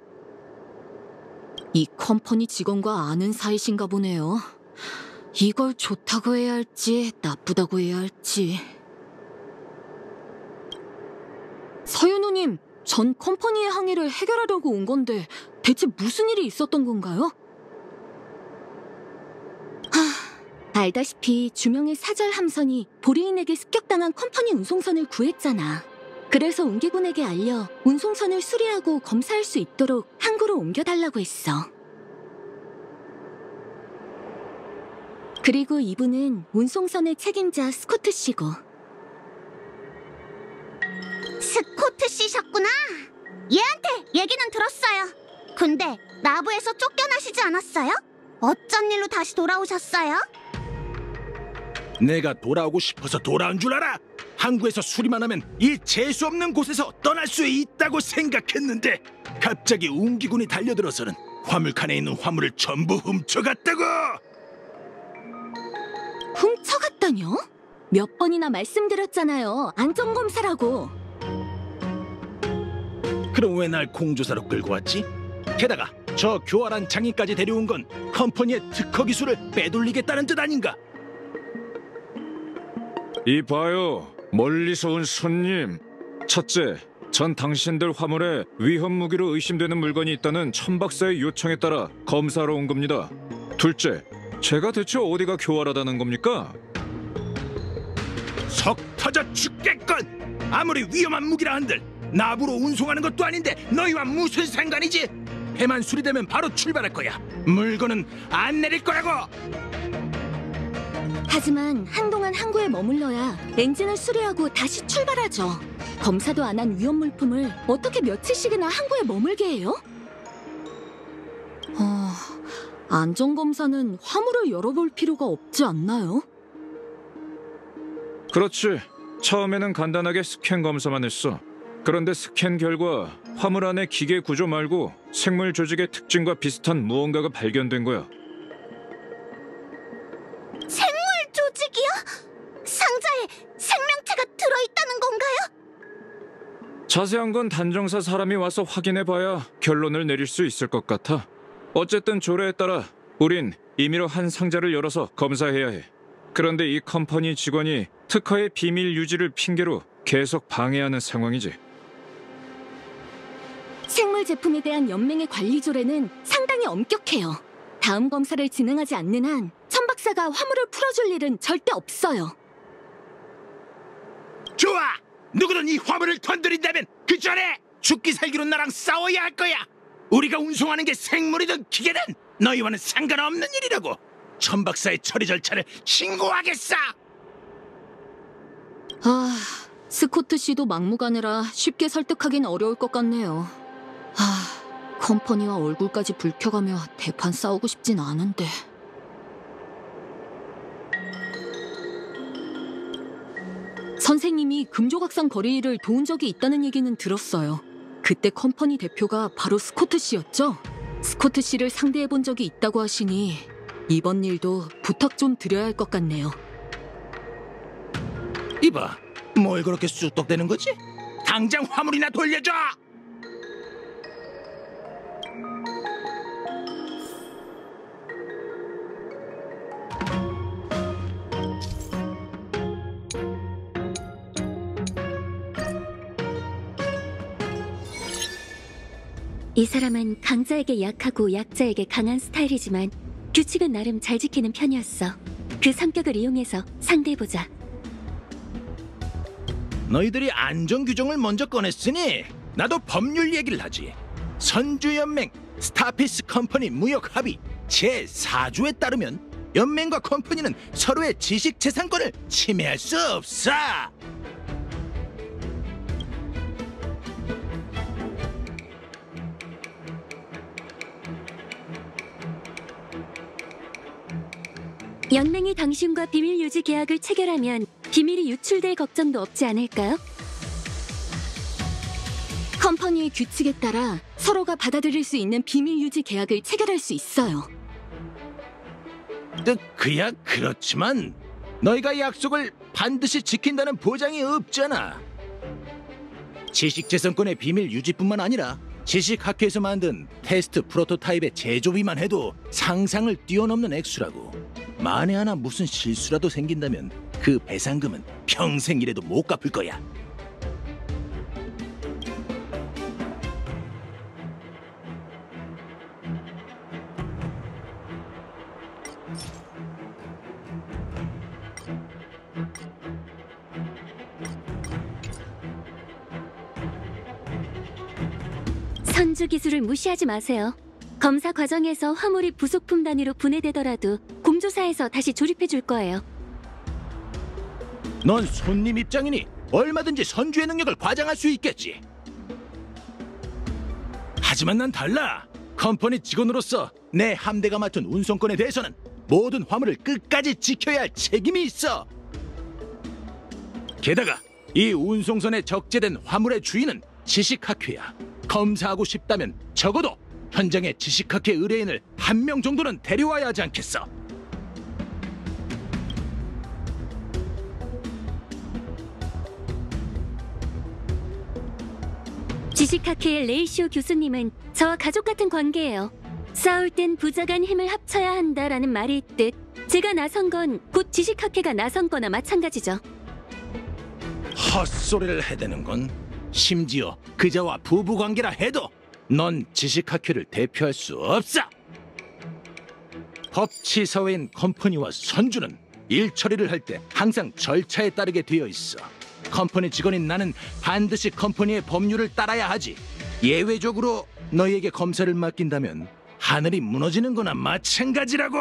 이 컴퍼니 직원과 아는 사이신가 보네요. 이걸 좋다고 해야 할지 나쁘다고 해야 할지. 서윤우님, 전 컴퍼니의 항의를 해결하려고 온 건데 대체 무슨 일이 있었던 건가요? 알다시피 주명의 사절 함선이 보리인에게 습격당한 컴퍼니 운송선을 구했잖아. 그래서 운기군에게 알려 운송선을 수리하고 검사할 수 있도록 항구로 옮겨달라고 했어. 그리고 이분은 운송선의 책임자 스코트 씨고. 스코트 씨셨구나. 얘한테 얘기는 들었어요. 근데 나부에서 쫓겨나시지 않았어요? 어쩐 일로 다시 돌아오셨어요? 내가 돌아오고 싶어서 돌아온 줄 알아? 항구에서 수리만 하면 이 재수없는 곳에서 떠날 수 있다고 생각했는데 갑자기 운기군이 달려들어서는 화물칸에 있는 화물을 전부 훔쳐갔다고! 훔쳐갔다뇨? 몇 번이나 말씀드렸잖아요. 안전검사라고. 그럼 왜 날 공조사로 끌고 왔지? 게다가 저 교활한 장인까지 데려온 건 컴퍼니의 특허 기술을 빼돌리겠다는 뜻 아닌가? 이봐요, 멀리서 온 손님. 첫째, 전 당신들 화물에 위험 무기로 의심되는 물건이 있다는 천박사의 요청에 따라 검사하러 온 겁니다. 둘째, 제가 대체 어디가 교활하다는 겁니까? 속 터져 죽겠건! 아무리 위험한 무기라 한들 나부로 운송하는 것도 아닌데 너희와 무슨 상관이지? 배만 수리되면 바로 출발할 거야. 물건은 안 내릴 거라고! 하지만 한동안 항구에 머물러야 엔진을 수리하고 다시 출발하죠. 검사도 안 한 위험 물품을 어떻게 며칠씩이나 항구에 머물게 해요? 안전검사는 화물을 열어볼 필요가 없지 않나요? 그렇지. 처음에는 간단하게 스캔 검사만 했어. 그런데 스캔 결과 화물 안의 기계 구조 말고 생물 조직의 특징과 비슷한 무언가가 발견된 거야. 생물 조직이요? 상자에 생명체가 들어있다는 건가요? 자세한 건 단정사 사람이 와서 확인해봐야 결론을 내릴 수 있을 것 같아. 어쨌든 조례에 따라 우린 임의로 한 상자를 열어서 검사해야 해. 그런데 이 컴퍼니 직원이 특허의 비밀 유지를 핑계로 계속 방해하는 상황이지. 생물 제품에 대한 연맹의 관리 조례는 상당히 엄격해요. 다음 검사를 진행하지 않는 한 천박사가 화물을 풀어줄 일은 절대 없어요. 좋아! 누구든 이 화물을 건드린다면 그 전에 죽기 살기로 나랑 싸워야 할 거야! 우리가 운송하는 게 생물이든 기계든 너희와는 상관없는 일이라고! 천박사의 처리 절차를 신고하겠어! 스코트 씨도 막무가내라 쉽게 설득하긴 어려울 것 같네요. 컴퍼니와 얼굴까지 붉혀가며 대판 싸우고 싶진 않은데. 선생님이 금조각상 거래일을 도운 적이 있다는 얘기는 들었어요. 그때 컴퍼니 대표가 바로 스코트 씨였죠? 스코트 씨를 상대해 본 적이 있다고 하시니 이번 일도 부탁 좀 드려야 할 것 같네요. 이봐, 뭘 그렇게 쑥덕대는 거지? 당장 화물이나 돌려줘! 이 사람은 강자에게 약하고 약자에게 강한 스타일이지만 규칙은 나름 잘 지키는 편이었어. 그 성격을 이용해서 상대해보자. 너희들이 안전 규정을 먼저 꺼냈으니 나도 법률 얘기를 하지. 선주연맹 스타피스 컴퍼니 무역 합의 제4조에 따르면 연맹과 컴퍼니는 서로의 지식재산권을 침해할 수 없어. 연맹이 당신과 비밀 유지 계약을 체결하면 비밀이 유출될 걱정도 없지 않을까요? 컴퍼니의 규칙에 따라 서로가 받아들일 수 있는 비밀 유지 계약을 체결할 수 있어요. 그야 그렇지만 너희가 약속을 반드시 지킨다는 보장이 없잖아. 지식재산권의 비밀 유지뿐만 아니라 지식학회에서 만든 테스트 프로토타입의 제조비만 해도 상상을 뛰어넘는 액수라고. 만에 하나 무슨 실수라도 생긴다면 그 배상금은 평생 일해도 못 갚을 거야. 선주 기술을 무시하지 마세요. 검사 과정에서 화물이 부속품 단위로 분해되더라도 공조사에서 다시 조립해 줄 거예요. 넌 손님 입장이니 얼마든지 선주의 능력을 과장할 수 있겠지. 하지만 난 달라. 컴퍼니 직원으로서 내 함대가 맡은 운송권에 대해서는 모든 화물을 끝까지 지켜야 할 책임이 있어. 게다가 이 운송선에 적재된 화물의 주인은 지식학회야. 검사하고 싶다면 적어도 현장에 지식학회 의뢰인을 1명 정도는 데려와야 하지 않겠어? 지식학회의 레이시오 교수님은 저와 가족 같은 관계예요. 싸울 땐 부자 간 힘을 합쳐야 한다라는 말이 있듯 제가 나선 건 곧 지식학회가 나선 거나 마찬가지죠. 헛소리를 해대는 건 심지어 그자와 부부관계라 해도 넌 지식학회를 대표할 수 없어. 법치사회인 컴퍼니와 선주는 일 처리를 할 때 항상 절차에 따르게 되어 있어. 컴퍼니 직원인 나는 반드시 컴퍼니의 법률을 따라야 하지. 예외적으로 너희에게 검사를 맡긴다면 하늘이 무너지는 거나 마찬가지라고.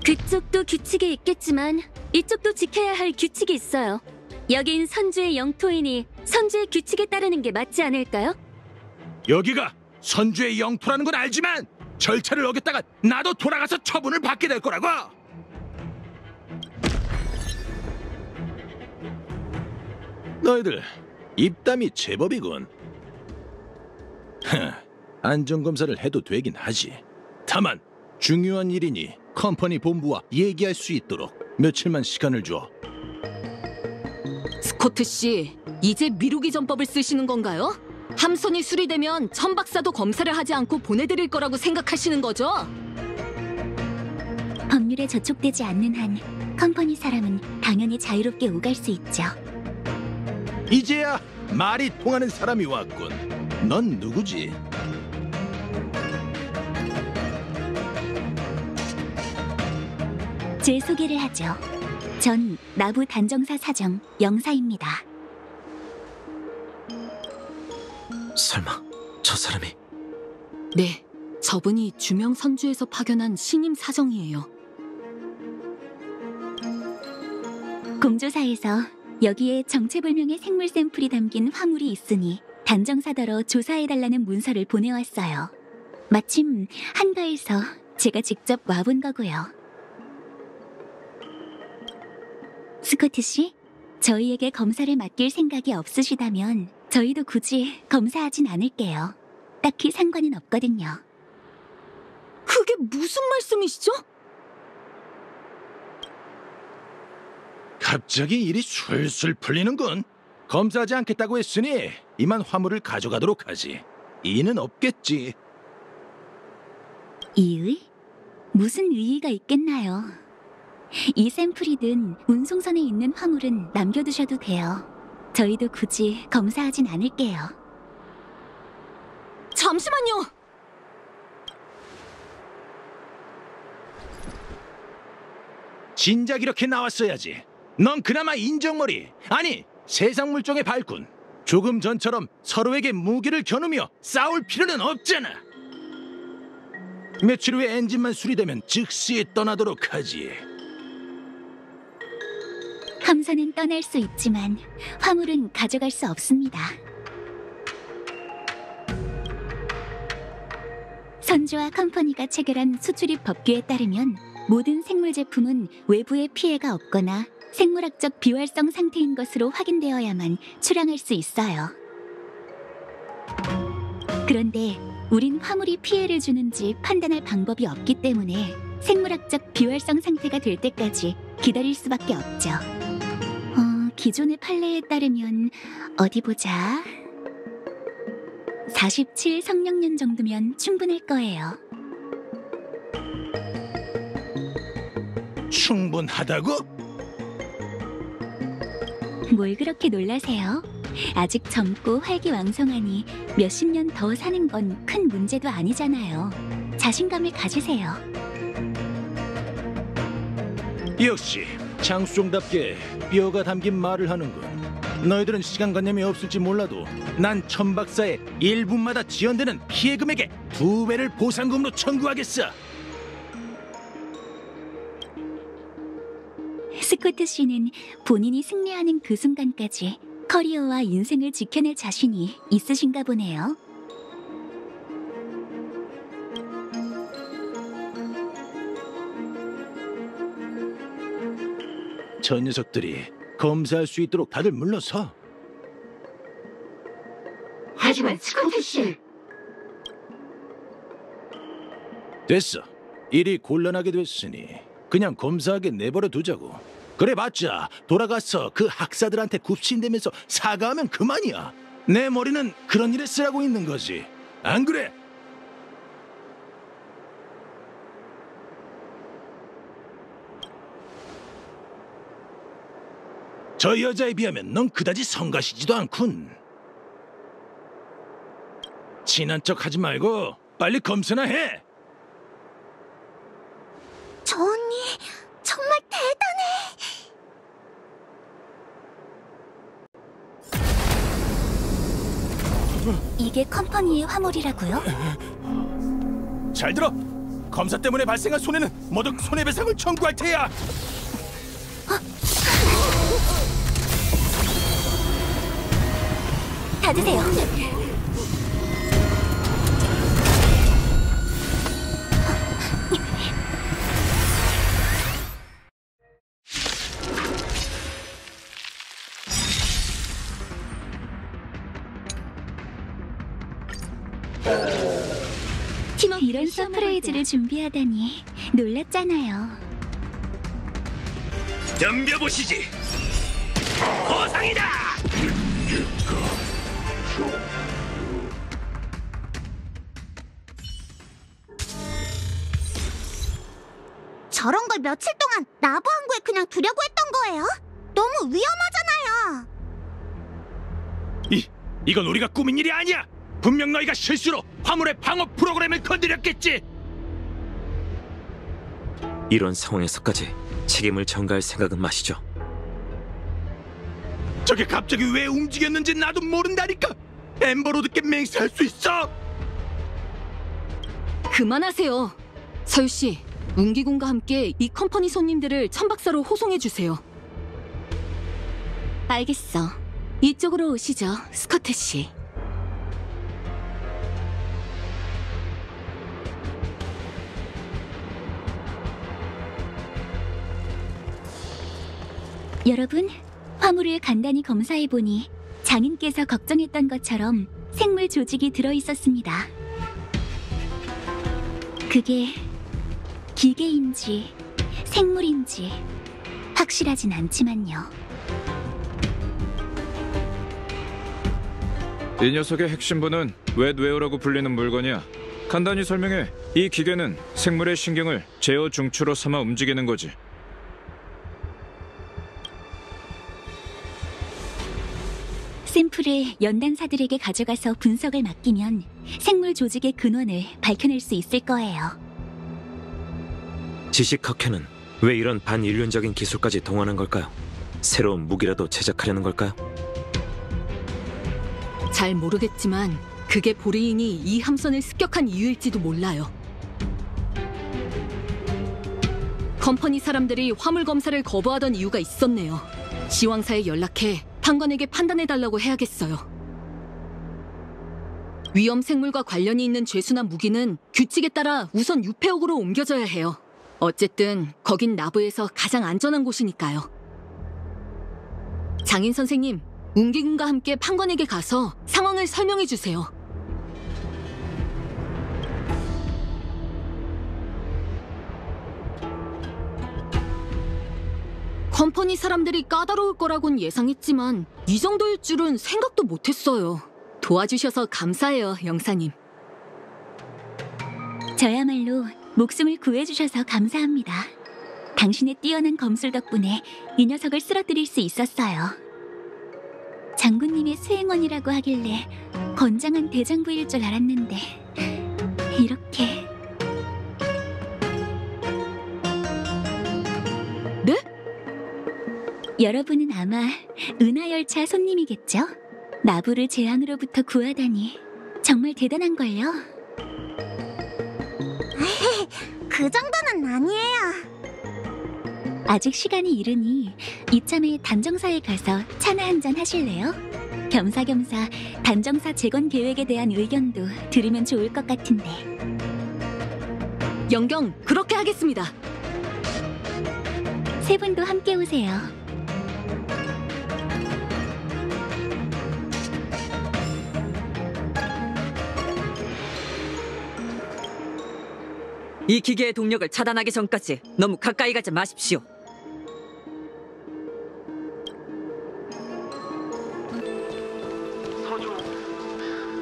그쪽도 규칙이 있겠지만 이쪽도 지켜야 할 규칙이 있어요. 여긴 선주의 영토이니 선주의 규칙에 따르는 게 맞지 않을까요? 여기가 선주의 영토라는 건 알지만 절차를 어겼다가 나도 돌아가서 처분을 받게 될 거라고. 너희들 입담이 제법이군. 안전검사를 해도 되긴 하지. 다만 중요한 일이니 컴퍼니 본부와 얘기할 수 있도록 며칠만 시간을 줘. 스코트 씨, 이제 미루기 전법을 쓰시는 건가요? 함선이 수리되면 천 박사도 검사를 하지 않고 보내드릴 거라고 생각하시는 거죠? 법률에 저촉되지 않는 한 컴퍼니 사람은 당연히 자유롭게 오갈 수 있죠. 이제야 말이 통하는 사람이 왔군. 넌 누구지? 제 소개를 하죠. 전 나부 단정사 사정 영사입니다. 설마 저 사람이? 네, 저분이 주명 선주에서 파견한 신임 사정이에요. 공조사에서 여기에 정체불명의 생물 샘플이 담긴 화물이 있으니 단정사더러 조사해달라는 문서를 보내왔어요. 마침 한가해서 제가 직접 와본 거고요. 스코트 씨, 저희에게 검사를 맡길 생각이 없으시다면 저희도 굳이 검사하진 않을게요. 딱히 상관은 없거든요. 그게 무슨 말씀이시죠? 갑자기 일이 술술 풀리는군. 검사하지 않겠다고 했으니 이만 화물을 가져가도록 하지. 이의는 없겠지. 이의? 무슨 의의가 있겠나요? 이 샘플이든 운송선에 있는 화물은 남겨두셔도 돼요. 저희도 굳이 검사하진 않을게요. 잠시만요! 진작 이렇게 나왔어야지. 넌 그나마 인정머리, 아니 세상 물정의 발군. 조금 전처럼 서로에게 무기를 겨누며 싸울 필요는 없잖아. 며칠 후에 엔진만 수리되면 즉시 떠나도록 하지. 함선은 떠날 수 있지만 화물은 가져갈 수 없습니다. 선주와 컴퍼니가 체결한 수출입 법규에 따르면 모든 생물 제품은 외부에 피해가 없거나 생물학적 비활성 상태인 것으로 확인되어야만 출항할 수 있어요. 그런데 우린 화물이 피해를 주는지 판단할 방법이 없기 때문에 생물학적 비활성 상태가 될 때까지 기다릴 수밖에 없죠. 기존의 판례에 따르면 어디 보자. 47 성령년 정도면 충분할 거예요. 충분하다고? 뭘 그렇게 놀라세요? 아직 젊고 활기왕성하니 몇십 년 더 사는 건 큰 문제도 아니잖아요. 자신감을 가지세요. 역시 장수종답게 뼈가 담긴 말을 하는군. 너희들은 시간관념이 없을지 몰라도 난 천박사의 1분마다 지연되는 피해 금액의 2배를 보상금으로 청구하겠어. 스코트 씨는 본인이 승리하는 그 순간까지 커리어와 인생을 지켜낼 자신이 있으신가 보네요. 저 녀석들이 검사할 수 있도록 다들 물러서. 하지만 스코트 씨. 됐어. 일이 곤란하게 됐으니 그냥 검사하게 내버려 두자고. 그래봤자 돌아가서 그 학사들한테 굽신대면서 사과하면 그만이야. 내 머리는 그런 일에 쓰라고 있는 거지. 안 그래? 저 여자에 비하면 넌 그다지 성가시지도 않군. 친한 척 하지 말고 빨리 검사나 해. 저 언니 정말 대단해. 이게 컴퍼니의 화물이라고요? 잘 들어. 검사 때문에 발생한 손해는 모두 손해배상을 청구할 테야. 닫으세요. 이런 서프라이즈를 준비하다니 놀랐잖아요. 덤벼보시지. 보상이다. 저런 걸 며칠 동안 나부 항구에 그냥 두려고 했던 거예요? 너무 위험하잖아요. 이건 우리가 꾸민 일이 아니야. 분명 너희가 실수로 화물의 방어 프로그램을 건드렸겠지. 이런 상황에서까지 책임을 전가할 생각은 마시죠. 저게 갑자기 왜 움직였는지 나도 모른다니까. 엠버로드께 맹세할 수 있어. 그만하세요. 서유 씨, 운기군과 함께 이 컴퍼니 손님들을 천박사로 호송해 주세요. 알겠어. 이쪽으로 오시죠, 스커트 씨. 여러분, 화물을 간단히 검사해보니 장인께서 걱정했던 것처럼 생물 조직이 들어있었습니다. 그게 기계인지 생물인지 확실하진 않지만요. 이 녀석의 핵심부는 웻웨어라고 불리는 물건이야. 간단히 설명해. 이 기계는 생물의 신경을 제어 중추로 삼아 움직이는 거지. 샘플을 연단사들에게 가져가서 분석을 맡기면 생물 조직의 근원을 밝혀낼 수 있을 거예요. 지식학회는 왜 이런 반인륜적인 기술까지 동원한 걸까요? 새로운 무기라도 제작하려는 걸까요? 잘 모르겠지만 그게 보리인이 이 함선을 습격한 이유일지도 몰라요. 컴퍼니 사람들이 화물 검사를 거부하던 이유가 있었네요. 지왕사에 연락해 판관에게 판단해달라고 해야겠어요. 위험 생물과 관련이 있는 죄수나 무기는 규칙에 따라 우선 유폐옥으로 옮겨져야 해요. 어쨌든 거긴 나부에서 가장 안전한 곳이니까요. 장인 선생님, 웅기군과 함께 판관에게 가서 상황을 설명해 주세요. 컴퍼니 사람들이 까다로울 거라곤 예상했지만 이 정도일 줄은 생각도 못했어요. 도와주셔서 감사해요, 영사님. 저야말로 목숨을 구해주셔서 감사합니다. 당신의 뛰어난 검술 덕분에 이 녀석을 쓰러뜨릴 수 있었어요. 장군님의 수행원이라고 하길래 건장한 대장부일 줄 알았는데 이렇게... 네? 여러분은 아마 은하열차 손님이겠죠? 나부를 재앙으로부터 구하다니 정말 대단한걸요? 그 정도는 아니에요. 아직 시간이 이르니 이참에 단정사에 가서 차나 한잔 하실래요? 겸사겸사 단정사 재건 계획에 대한 의견도 들으면 좋을 것 같은데. 영경, 그렇게 하겠습니다. 세 분도 함께 오세요. 이 기계의 동력을 차단하기 전까지 너무 가까이 가지 마십시오.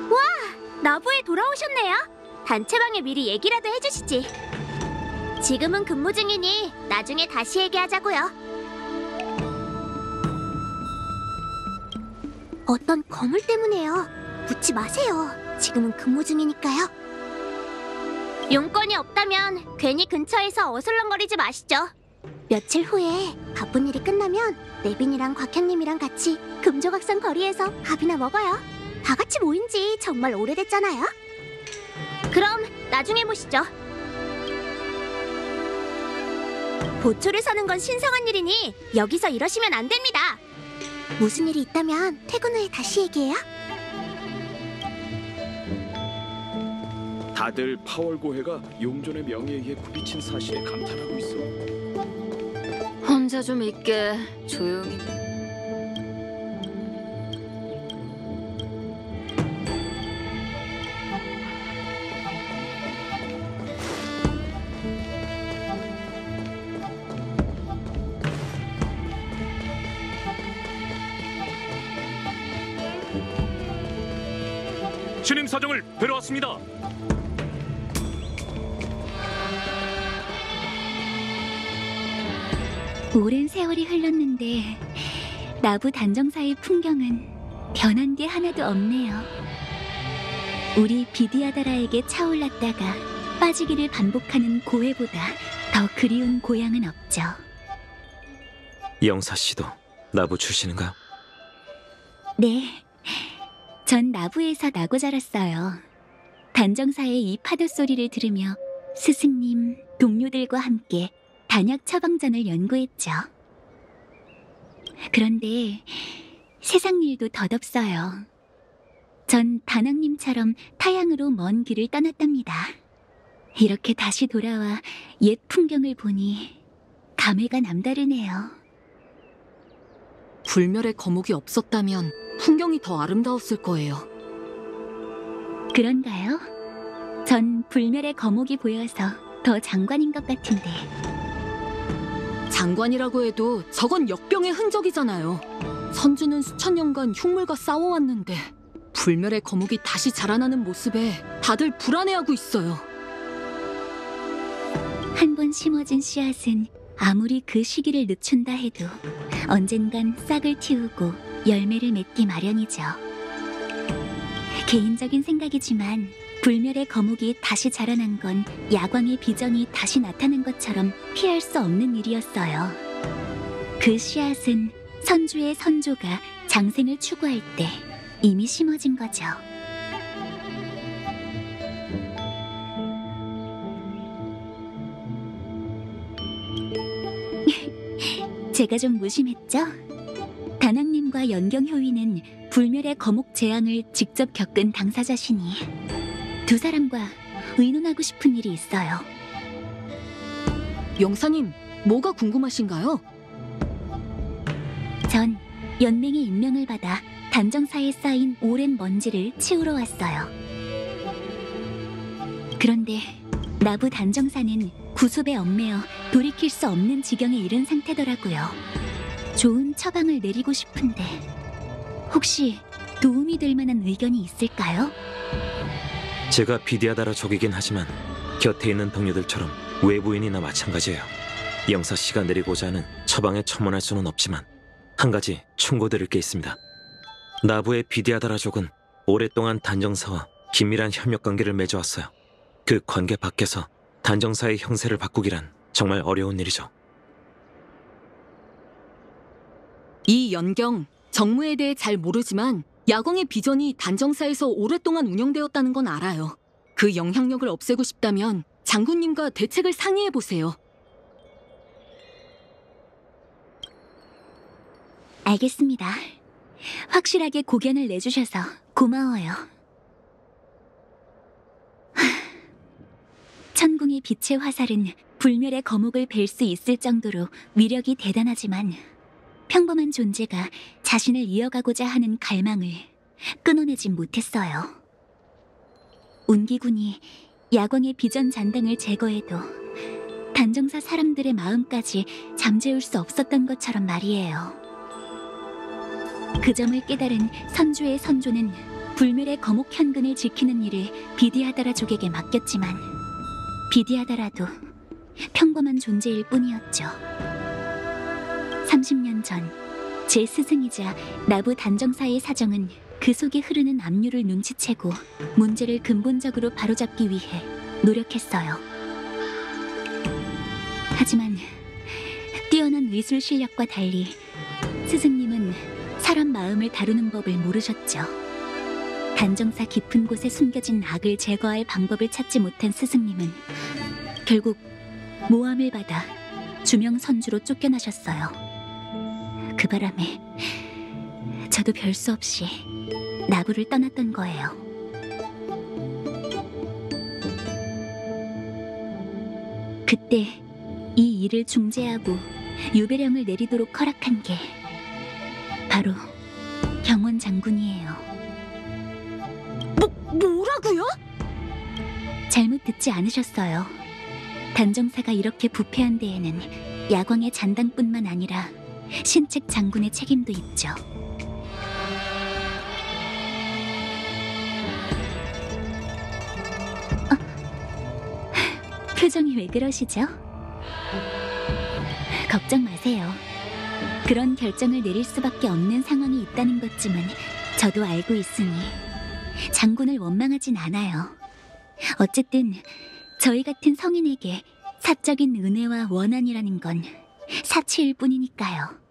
와! 나부에 돌아오셨네요. 단체방에 미리 얘기라도 해주시지. 지금은 근무 중이니 나중에 다시 얘기하자고요. 어떤 거물 때문에요. 묻지 마세요. 지금은 근무 중이니까요. 용건이 없다면 괜히 근처에서 어슬렁거리지 마시죠. 며칠 후에 바쁜 일이 끝나면 네빈이랑 곽현님이랑 같이 금조각산 거리에서 밥이나 먹어요. 다 같이 모인 지 정말 오래됐잖아요. 그럼 나중에 보시죠. 보초를 서는 건 신성한 일이니 여기서 이러시면 안 됩니다. 무슨 일이 있다면 퇴근 후에 다시 얘기해요. 다들 파월고해가 용존의 명예에 의해 굽이친 사실에 감탄하고 있어. 혼자 좀 있게 조용히. 신임 사정을 뵈러 왔습니다. 오랜 세월이 흘렀는데 나부 단정사의 풍경은 변한 게 하나도 없네요. 우리 비디아다라에게 차올랐다가 빠지기를 반복하는 고해보다 더 그리운 고향은 없죠. 영사씨도 나부 출신인가요? 네, 전 나부에서 나고 자랐어요. 단정사의 이 파도 소리를 들으며 스승님, 동료들과 함께 단약 처방전을 연구했죠. 그런데 세상 일도 덧없어요. 전 단학님처럼 타향으로 먼 길을 떠났답니다. 이렇게 다시 돌아와 옛 풍경을 보니 감회가 남다르네요. 불멸의 거목이 없었다면 풍경이 더 아름다웠을 거예요. 그런가요? 전 불멸의 거목이 보여서 더 장관인 것 같은데. 장관이라고 해도 저건 역병의 흔적이잖아요. 선주는 수천 년간 흉물과 싸워왔는데 불멸의 거목이 다시 자라나는 모습에 다들 불안해하고 있어요. 한 번 심어진 씨앗은 아무리 그 시기를 늦춘다 해도 언젠간 싹을 틔우고 열매를 맺기 마련이죠. 개인적인 생각이지만 불멸의 거목이 다시 자라난 건 야광의 비전이 다시 나타난 것처럼 피할 수 없는 일이었어요. 그 씨앗은 선주의 선조가 장생을 추구할 때 이미 심어진 거죠. 제가 좀 무심했죠? 단학님과 연경효위는 불멸의 거목 재앙을 직접 겪은 당사자시니 두 사람과 의논하고 싶은 일이 있어요. 용사님, 뭐가 궁금하신가요? 전 연맹의 임명을 받아 단정사에 쌓인 오랜 먼지를 치우러 왔어요. 그런데 나부 단정사는 구습에 얽매여 돌이킬 수 없는 지경에 이른 상태더라고요. 좋은 처방을 내리고 싶은데 혹시 도움이 될 만한 의견이 있을까요? 제가 비디아다라족이긴 하지만 곁에 있는 동료들처럼 외부인이나 마찬가지예요. 영사 씨가 내리고자 하는 처방에 첨언할 수는 없지만 한 가지 충고드릴 게 있습니다. 나부의 비디아다라족은 오랫동안 단정사와 긴밀한 협력관계를 맺어왔어요. 그 관계 밖에서 단정사의 형세를 바꾸기란 정말 어려운 일이죠. 이 연경, 정무에 대해 잘 모르지만 야광의 비전이 단정사에서 오랫동안 운영되었다는 건 알아요. 그 영향력을 없애고 싶다면 장군님과 대책을 상의해보세요. 알겠습니다. 확실하게 고견을 내주셔서 고마워요. 천궁의 빛의 화살은 불멸의 거목을 벨 수 있을 정도로 위력이 대단하지만 평범한 존재가 자신을 이어가고자 하는 갈망을 끊어내진 못했어요. 운기군이 야광의 비전 잔당을 제거해도 단정사 사람들의 마음까지 잠재울 수 없었던 것처럼 말이에요. 그 점을 깨달은 선주의 선조는 불멸의 거목 현근을 지키는 일을 비디아다라족에게 맡겼지만 비디아다라도 평범한 존재일 뿐이었죠. 30년 전 제 스승이자 나부 단정사의 사정은 그 속에 흐르는 압류를 눈치채고 문제를 근본적으로 바로잡기 위해 노력했어요. 하지만 뛰어난 의술 실력과 달리 스승님은 사람 마음을 다루는 법을 모르셨죠. 단정사 깊은 곳에 숨겨진 악을 제거할 방법을 찾지 못한 스승님은 결국 모함을 받아 주명 선주로 쫓겨나셨어요. 그 바람에 저도 별 수 없이 나부를 떠났던 거예요. 그때 이 일을 중재하고 유배령을 내리도록 허락한 게 바로 경원 장군이에요. 뭐라고요? 잘못 듣지 않으셨어요. 단정사가 이렇게 부패한 데에는 야광의 잔당뿐만 아니라 신책 장군의 책임도 있죠. 표정이 왜 그러시죠? 걱정 마세요. 그런 결정을 내릴 수밖에 없는 상황이 있다는 것쯤은 저도 알고 있으니 장군을 원망하진 않아요. 어쨌든 저희 같은 성인에게 사적인 은혜와 원한이라는 건 사치일 뿐이니까요.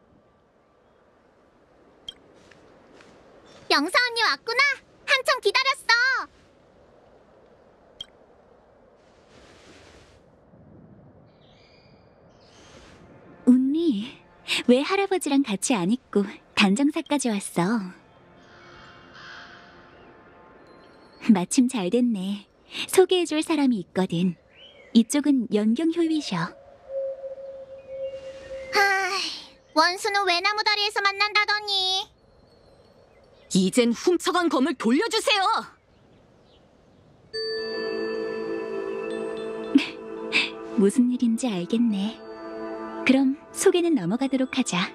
영사 언니 왔구나. 한참 기다렸어. 운미, 왜 할아버지랑 같이 안 있고 단정사까지 왔어? 마침 잘 됐네. 소개해줄 사람이 있거든. 이쪽은 연경효위셔. 원수는 외나무 다리에서 만난다더니. 이젠 훔쳐간 검을 돌려주세요. 무슨 일인지 알겠네. 그럼 소개는 넘어가도록 하자.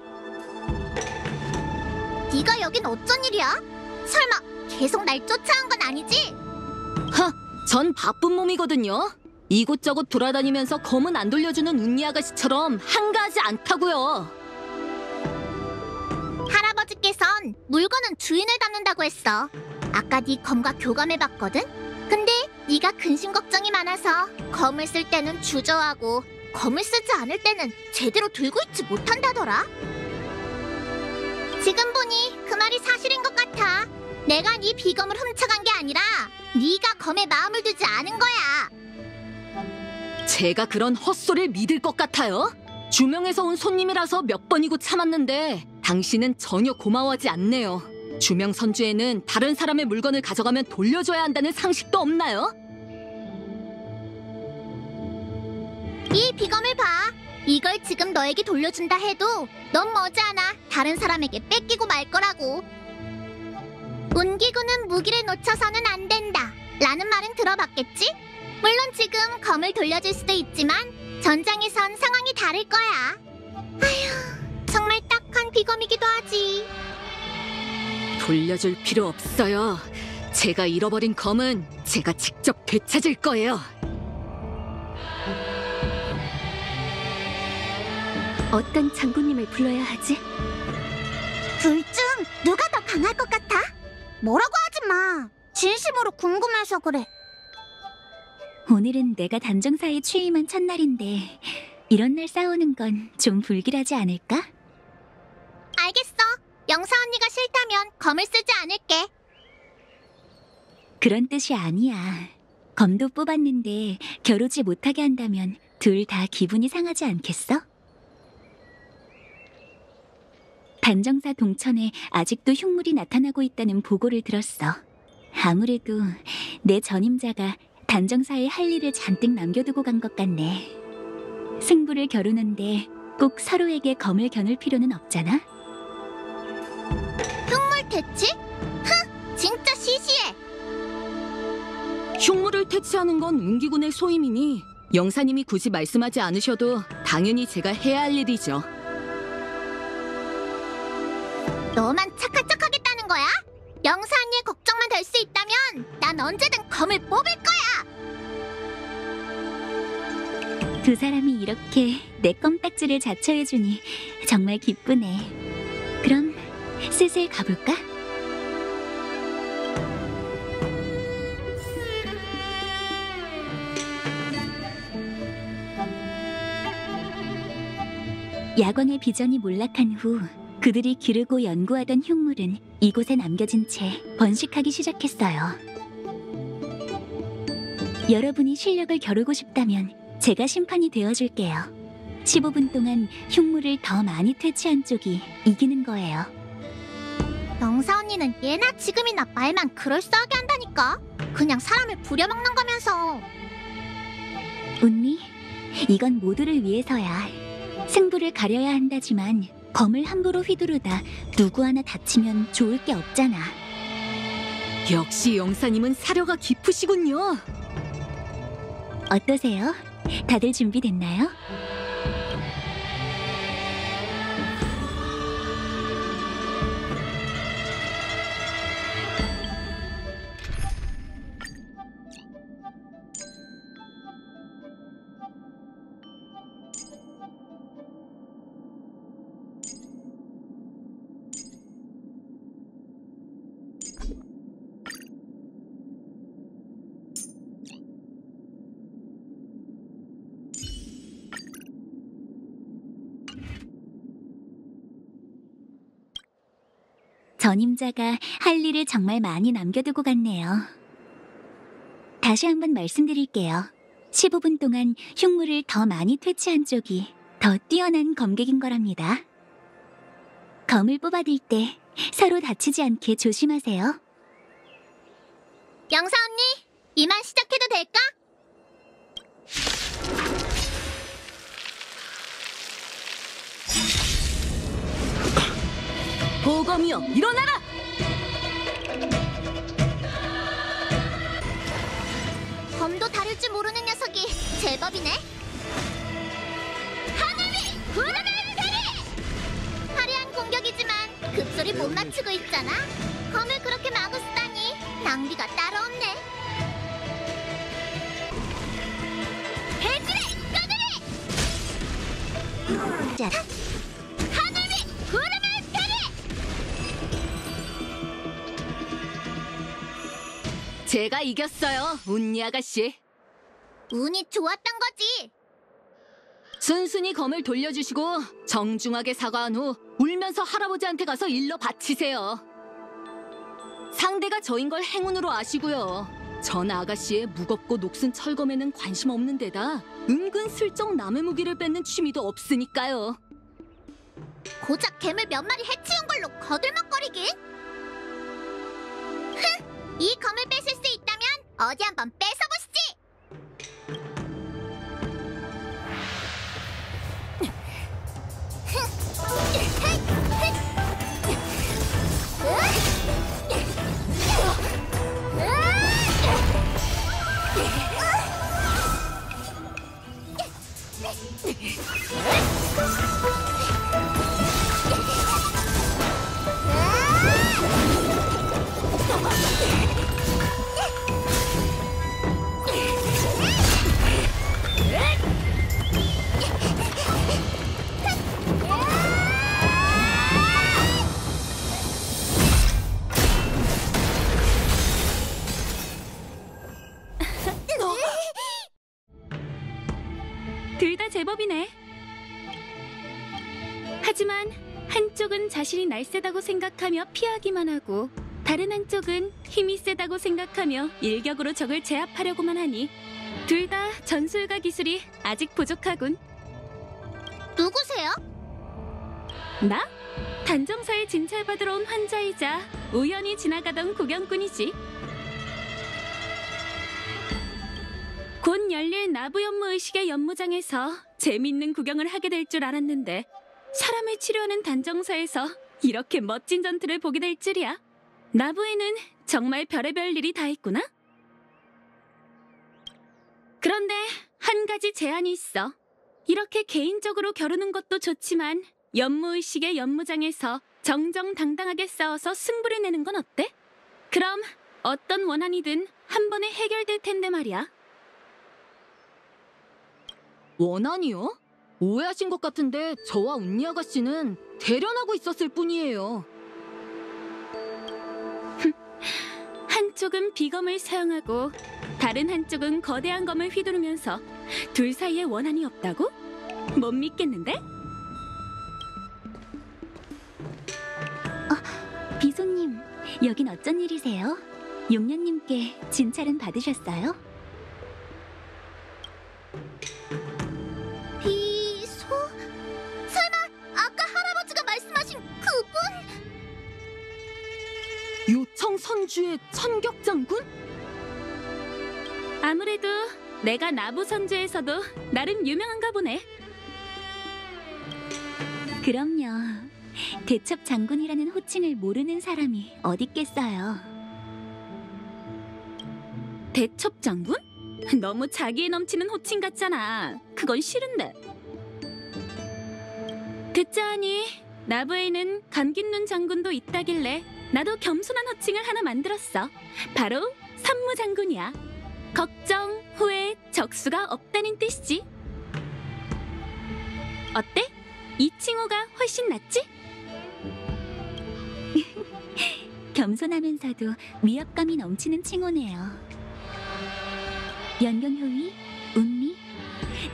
네가 여긴 어쩐 일이야? 설마 계속 날 쫓아온 건 아니지? 전 바쁜 몸이거든요. 이곳저곳 돌아다니면서 검은 안 돌려주는 운니 아가씨처럼 한가하지 않다고요. 할아버지께선 물건은 주인을 닮는다고 했어. 아까 네 검과 교감해봤거든? 근데 네가 근심 걱정이 많아서 검을 쓸 때는 주저하고 검을 쓰지 않을 때는 제대로 들고 있지 못한다더라. 지금 보니 그 말이 사실인 것 같아. 내가 네 비검을 훔쳐간 게 아니라 네가 검에 마음을 두지 않은 거야. 제가 그런 헛소리를 믿을 것 같아요? 주명에서 온 손님이라서 몇 번이고 참았는데 당신은 전혀 고마워하지 않네요. 주명 선주에는 다른 사람의 물건을 가져가면 돌려줘야 한다는 상식도 없나요? 이 비검을 봐. 이걸 지금 너에게 돌려준다 해도 넌 머지않아 다른 사람에게 뺏기고 말 거라고. 운기구는 무기를 놓쳐서는 안 된다 라는 말은 들어봤겠지? 물론 지금 검을 돌려줄 수도 있지만 전장에선 상황이 다를 거야. 아휴, 정말 딱한 비검이기도 하지. 돌려줄 필요 없어요. 제가 잃어버린 검은 제가 직접 되찾을 거예요. 어떤 장군님을 불러야 하지? 둘 중 누가 더 강할 것 같아? 뭐라고 하지 마. 진심으로 궁금해서 그래. 오늘은 내가 단정사에 취임한 첫날인데 이런 날 싸우는 건 좀 불길하지 않을까? 알겠어. 영사 언니가 싫다면 검을 쓰지 않을게. 그런 뜻이 아니야. 검도 뽑았는데 겨루지 못하게 한다면 둘 다 기분이 상하지 않겠어? 단정사 동천에 아직도 흉물이 나타나고 있다는 보고를 들었어. 아무래도 내 전임자가 단정사에 할 일을 잔뜩 남겨두고 간 것 같네. 승부를 겨루는데 꼭 서로에게 검을 겨눌 필요는 없잖아. 흉물 퇴치? 흥! 진짜 시시해. 흉물을 퇴치하는 건 운기군의 소임이니 영사님이 굳이 말씀하지 않으셔도 당연히 제가 해야 할 일이죠. 너만 착한 척하겠다는 거야? 영사 언니의 걱정만 될 수 있다면 난 언제든 검을 뽑을 거야. 두 사람이 이렇게 내 껌딱지를 자처해주니 정말 기쁘네. 그럼 슬슬 가볼까? 야광의 비전이 몰락한 후 그들이 기르고 연구하던 흉물은 이곳에 남겨진 채 번식하기 시작했어요. 여러분이 실력을 겨루고 싶다면 제가 심판이 되어줄게요. 15분 동안 흉물을 더 많이 퇴치한 쪽이 이기는 거예요. 영사 언니는 예나 지금이나 말만 그럴싸하게 한다니까. 그냥 사람을 부려먹는 거면서. 운니, 이건 모두를 위해서야. 승부를 가려야 한다지만 검을 함부로 휘두르다 누구 하나 다치면 좋을 게 없잖아. 역시 영사님은 사려가 깊으시군요. 어떠세요? 다들 준비됐나요? 전임자가 할 일을 정말 많이 남겨두고 갔네요. 다시 한번 말씀드릴게요. 15분 동안 흉물을 더 많이 퇴치한 쪽이 더 뛰어난 검객인 거랍니다. 검을 뽑아들 때 서로 다치지 않게 조심하세요. 영사 언니, 이만 시작해도 될까? 보검이여, 일어나라! 검도 다룰 줄 모르는 녀석이 제법이네. 하늘이 구름의 세리! 화려한 공격이지만 급소리 못 맞추고 있잖아. 검을 그렇게 마구 쓰다니 낭비가 따로 없네. 해지리 까들이! 하늘이 구름의 제가 이겼어요, 운니 아가씨. 운이 좋았던 거지. 순순히 검을 돌려주시고 정중하게 사과한 후 울면서 할아버지한테 가서 일러 바치세요. 상대가 저인 걸 행운으로 아시고요. 전 아가씨의 무겁고 녹슨 철검에는 관심 없는 데다 은근슬쩍 남의 무기를 뺏는 취미도 없으니까요. 고작 괴물 몇 마리 해치운 걸로 거들먹거리긴? 흥! 이 검을 뺏을 수 있다면 어디 한번 뺏어보시지! 둘 다 제법이네. 하지만 한쪽은 자신이 날쌔다고 생각하며 피하기만 하고 다른 한쪽은 힘이 세다고 생각하며 일격으로 적을 제압하려고만 하니 둘 다 전술과 기술이 아직 부족하군. 누구세요? 나? 단정사에 진찰받으러 온 환자이자 우연히 지나가던 구경꾼이지. 곧 열릴 나부 연무의식의 연무장에서 재밌는 구경을 하게 될 줄 알았는데 사람을 치료하는 단정사에서 이렇게 멋진 전투를 보게 될 줄이야. 나부에는 정말 별의별 일이 다 있구나. 그런데 한 가지 제한이 있어. 이렇게 개인적으로 겨루는 것도 좋지만 연무의식의 연무장에서 정정당당하게 싸워서 승부를 내는 건 어때? 그럼 어떤 원한이든 한 번에 해결될 텐데 말이야. 원한이요? 오해하신 것 같은데 저와 운니 아가씨는 대련하고 있었을 뿐이에요. 한쪽은 비검을 사용하고 다른 한쪽은 거대한 검을 휘두르면서 둘 사이에 원한이 없다고? 못 믿겠는데? 비소님, 여긴 어쩐 일이세요? 용녀님께 진찰은 받으셨어요? 비소? 설마 아까 할아버지가 말씀하신 그분? 요청 선주의 천격장군? 아무래도 내가 나부 선주에서도 나름 유명한가 보네. 그럼요. 대첩 장군이라는 호칭을 모르는 사람이 어딨겠어요. 대첩 장군? 너무 자기애 넘치는 호칭 같잖아. 그건 싫은데. 듣자 하니 나부에는 감깃눈 장군도 있다길래 나도 겸손한 호칭을 하나 만들었어. 바로 산무 장군이야. 걱정, 후회, 적수가 없다는 뜻이지. 어때? 이 칭호가 훨씬 낫지? 겸손하면서도 위압감이 넘치는 칭호네요. 연경효위, 운미,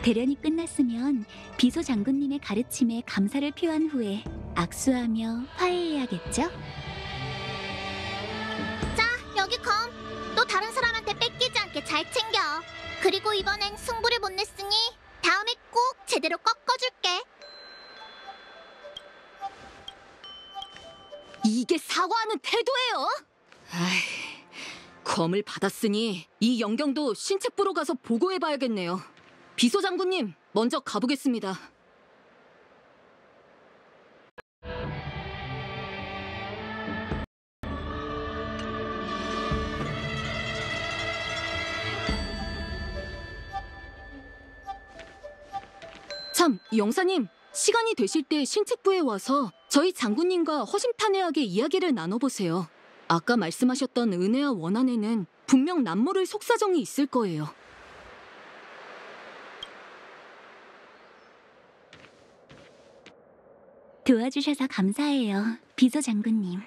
대련이 끝났으면 비소 장군님의 가르침에 감사를 표한 후에 악수하며 화해해야겠죠? 자, 여기 검. 또 다른 사람한테 뺏기지 않게 잘 챙겨. 그리고 이번엔 승부를 못 냈으니 다음에 꼭 제대로 꺾어줄게. 이게 사과하는 태도예요? 아이, 검을 받았으니 이 영경도 신책부로 가서 보고해봐야겠네요. 비소 장군님, 먼저 가보겠습니다. 참, 영사님, 시간이 되실 때 신책부에 와서 저희 장군님과 허심탄회하게 이야기를 나눠보세요. 아까 말씀하셨던 은혜와 원한에는 분명 남모를 속사정이 있을 거예요. 도와주셔서 감사해요, 비소 장군님.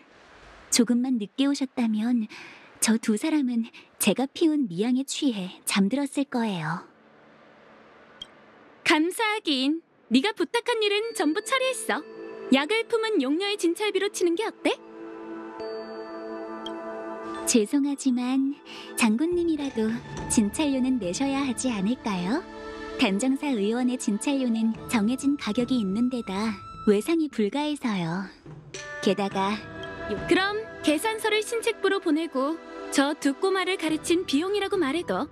조금만 늦게 오셨다면 저 두 사람은 제가 피운 미양에 취해 잠들었을 거예요. 감사하긴. 네가 부탁한 일은 전부 처리했어. 약을 품은 용녀의 진찰비로 치는 게 어때? 죄송하지만 장군님이라도 진찰료는 내셔야 하지 않을까요? 단정사 의원의 진찰료는 정해진 가격이 있는 데다 외상이 불가해서요. 게다가 그럼 계산서를 신책부로 보내고 저 두 꼬마를 가르친 비용이라고 말해도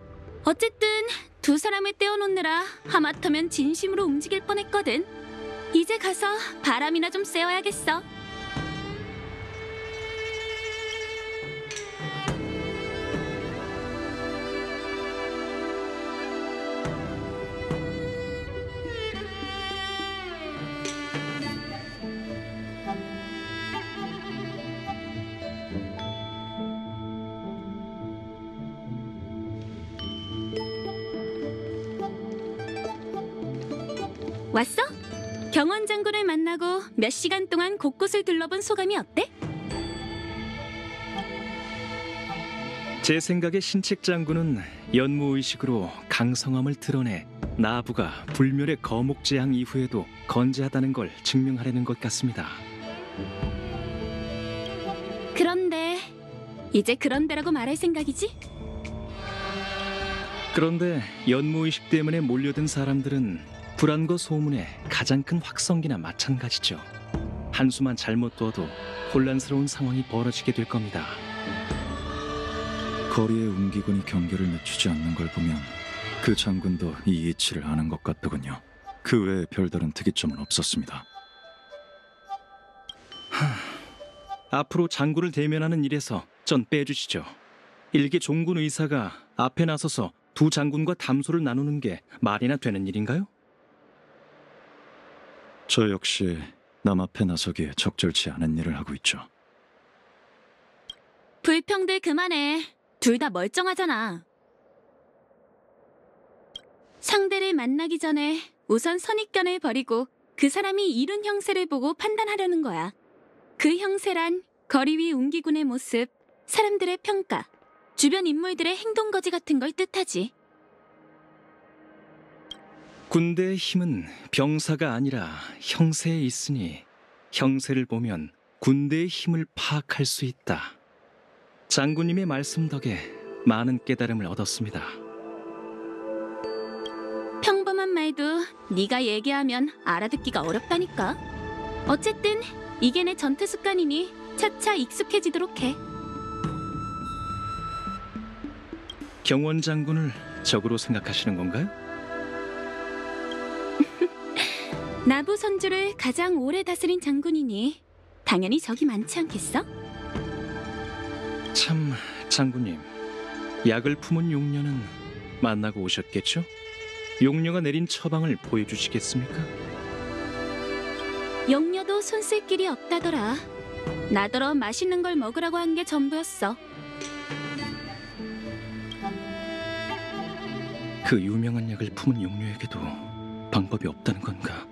어쨌든 두 사람을 떼어놓느라 하마터면 진심으로 움직일 뻔했거든. 이제 가서 바람이나 좀 쐬어야겠어. 왔어? 경원 장군을 만나고 몇 시간 동안 곳곳을 둘러본 소감이 어때? 제 생각에 신책 장군은 연무의식으로 강성함을 드러내 나부가 불멸의 거목재앙 이후에도 건재하다는 걸 증명하려는 것 같습니다. 그런데 이제 그런데라고 말할 생각이지? 그런데 연무의식 때문에 몰려든 사람들은 불안과 소문의 가장 큰 확성기나 마찬가지죠. 한수만 잘못 둬도 혼란스러운 상황이 벌어지게 될 겁니다. 거리에 웅기군이 경계를 늦추지 않는 걸 보면 그 장군도 이 이치를 아는 것 같더군요. 그 외에 별다른 특이점은 없었습니다. 앞으로 장군을 대면하는 일에서 전 빼주시죠. 일개 종군 의사가 앞에 나서서 두 장군과 담소를 나누는 게 말이나 되는 일인가요? 저 역시 남 앞에 나서기에 적절치 않은 일을 하고 있죠. 불평들 그만해. 둘 다 멀쩡하잖아. 상대를 만나기 전에 우선 선입견을 버리고 그 사람이 이룬 형세를 보고 판단하려는 거야. 그 형세란 거리 위 웅기군의 모습, 사람들의 평가, 주변 인물들의 행동거지 같은 걸 뜻하지. 군대의 힘은 병사가 아니라 형세에 있으니 형세를 보면 군대의 힘을 파악할 수 있다. 장군님의 말씀 덕에 많은 깨달음을 얻었습니다. 평범한 말도 네가 얘기하면 알아듣기가 어렵다니까. 어쨌든 이게 내 전투 습관이니 차차 익숙해지도록 해. 경원 장군을 적으로 생각하시는 건가요? 나부 선주를 가장 오래 다스린 장군이니 당연히 적이 많지 않겠어? 참, 장군님, 약을 품은 용녀는 만나고 오셨겠죠? 용녀가 내린 처방을 보여주시겠습니까? 용녀도 손 쓸 길이 없다더라. 나더러 맛있는 걸 먹으라고 한 게 전부였어. 그 유명한 약을 품은 용녀에게도 방법이 없다는 건가?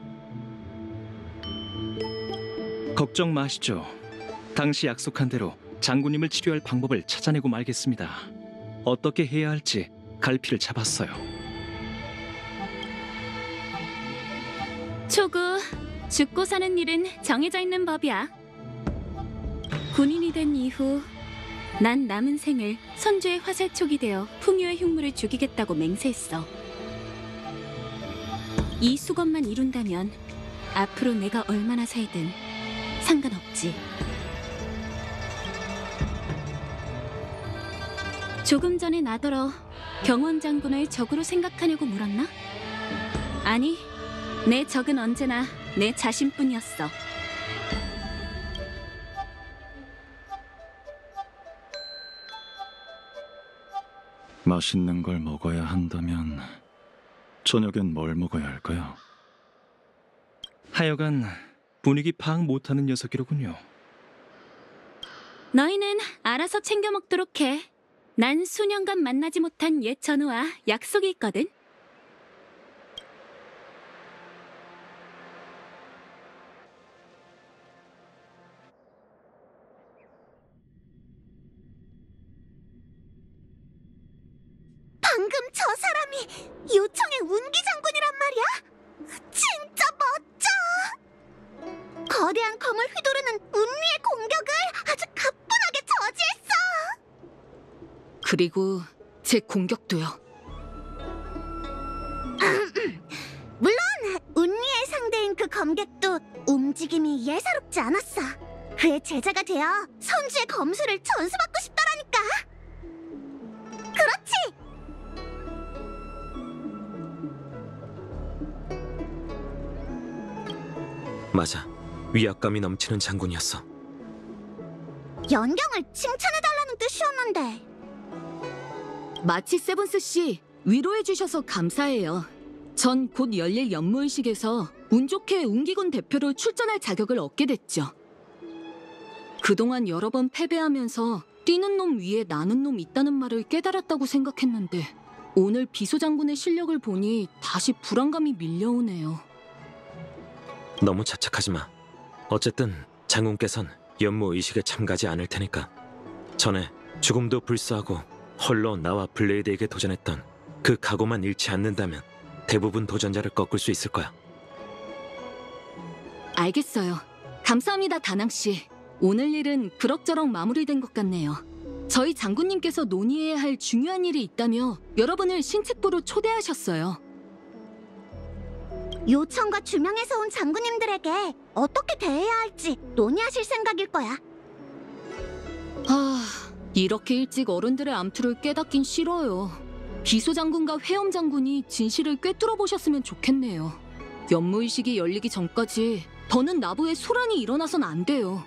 걱정 마시죠. 당시 약속한 대로 장군님을 치료할 방법을 찾아내고 말겠습니다. 어떻게 해야 할지 갈피를 잡았어요. 초구, 죽고 사는 일은 정해져 있는 법이야. 군인이 된 이후 난 남은 생을 선주의 화살촉이 되어 풍요의 흉물을 죽이겠다고 맹세했어. 이 수건만 이룬다면 앞으로 내가 얼마나 살든 상관없지. 조금 전에 나더러 경원 장군을 적으로 생각하냐고 물었나? 아니, 내 적은 언제나 내 자신뿐이었어. 맛있는 걸 먹어야 한다면 저녁엔 뭘 먹어야 할까요? 하여간 분위기 파악 못하는 녀석이로군요. 너희는 알아서 챙겨 먹도록 해. 난 수년간 만나지 못한 옛 전우와 약속이 있거든. 방금 저 사람이 요청의 운기 장군이란 말이야? 진짜 멋져! 거대한 검을 휘두르는 운미의 공격을 아주 가뿐하게 저지했어! 그리고 제 공격도요. 물론 운리의 상대인 그 검객도 움직임이 예사롭지 않았어. 그의 제자가 되어 선주의 검수를 전수받고 싶다라니까. 그렇지. 맞아. 위압감이 넘치는 장군이었어. 연경을 칭찬해달라는 뜻이었는데. 마치 세븐스 씨, 위로해주셔서 감사해요. 전 곧 열릴 연무의식에서 운 좋게 웅기군 대표로 출전할 자격을 얻게 됐죠. 그동안 여러 번 패배하면서 뛰는 놈 위에 나는 놈 있다는 말을 깨달았다고 생각했는데 오늘 비소장군의 실력을 보니 다시 불안감이 밀려오네요. 너무 자책하지 마. 어쨌든 장군께선 연무의식에 참가하지 않을 테니까. 전에 죽음도 불사하고 홀로 나와 블레이드에게 도전했던 그 각오만 잃지 않는다면 대부분 도전자를 꺾을 수 있을 거야. 알겠어요. 감사합니다, 다낭씨. 오늘 일은 그럭저럭 마무리된 것 같네요. 저희 장군님께서 논의해야 할 중요한 일이 있다며 여러분을 신책부로 초대하셨어요. 요청과 주명에서 온 장군님들에게 어떻게 대해야 할지 논의하실 생각일 거야. 이렇게 일찍 어른들의 암투를 깨닫긴 싫어요. 비소장군과 회엄장군이 진실을 꿰뚫어 보셨으면 좋겠네요. 연무의식이 열리기 전까지 더는 나부에 소란이 일어나선 안 돼요.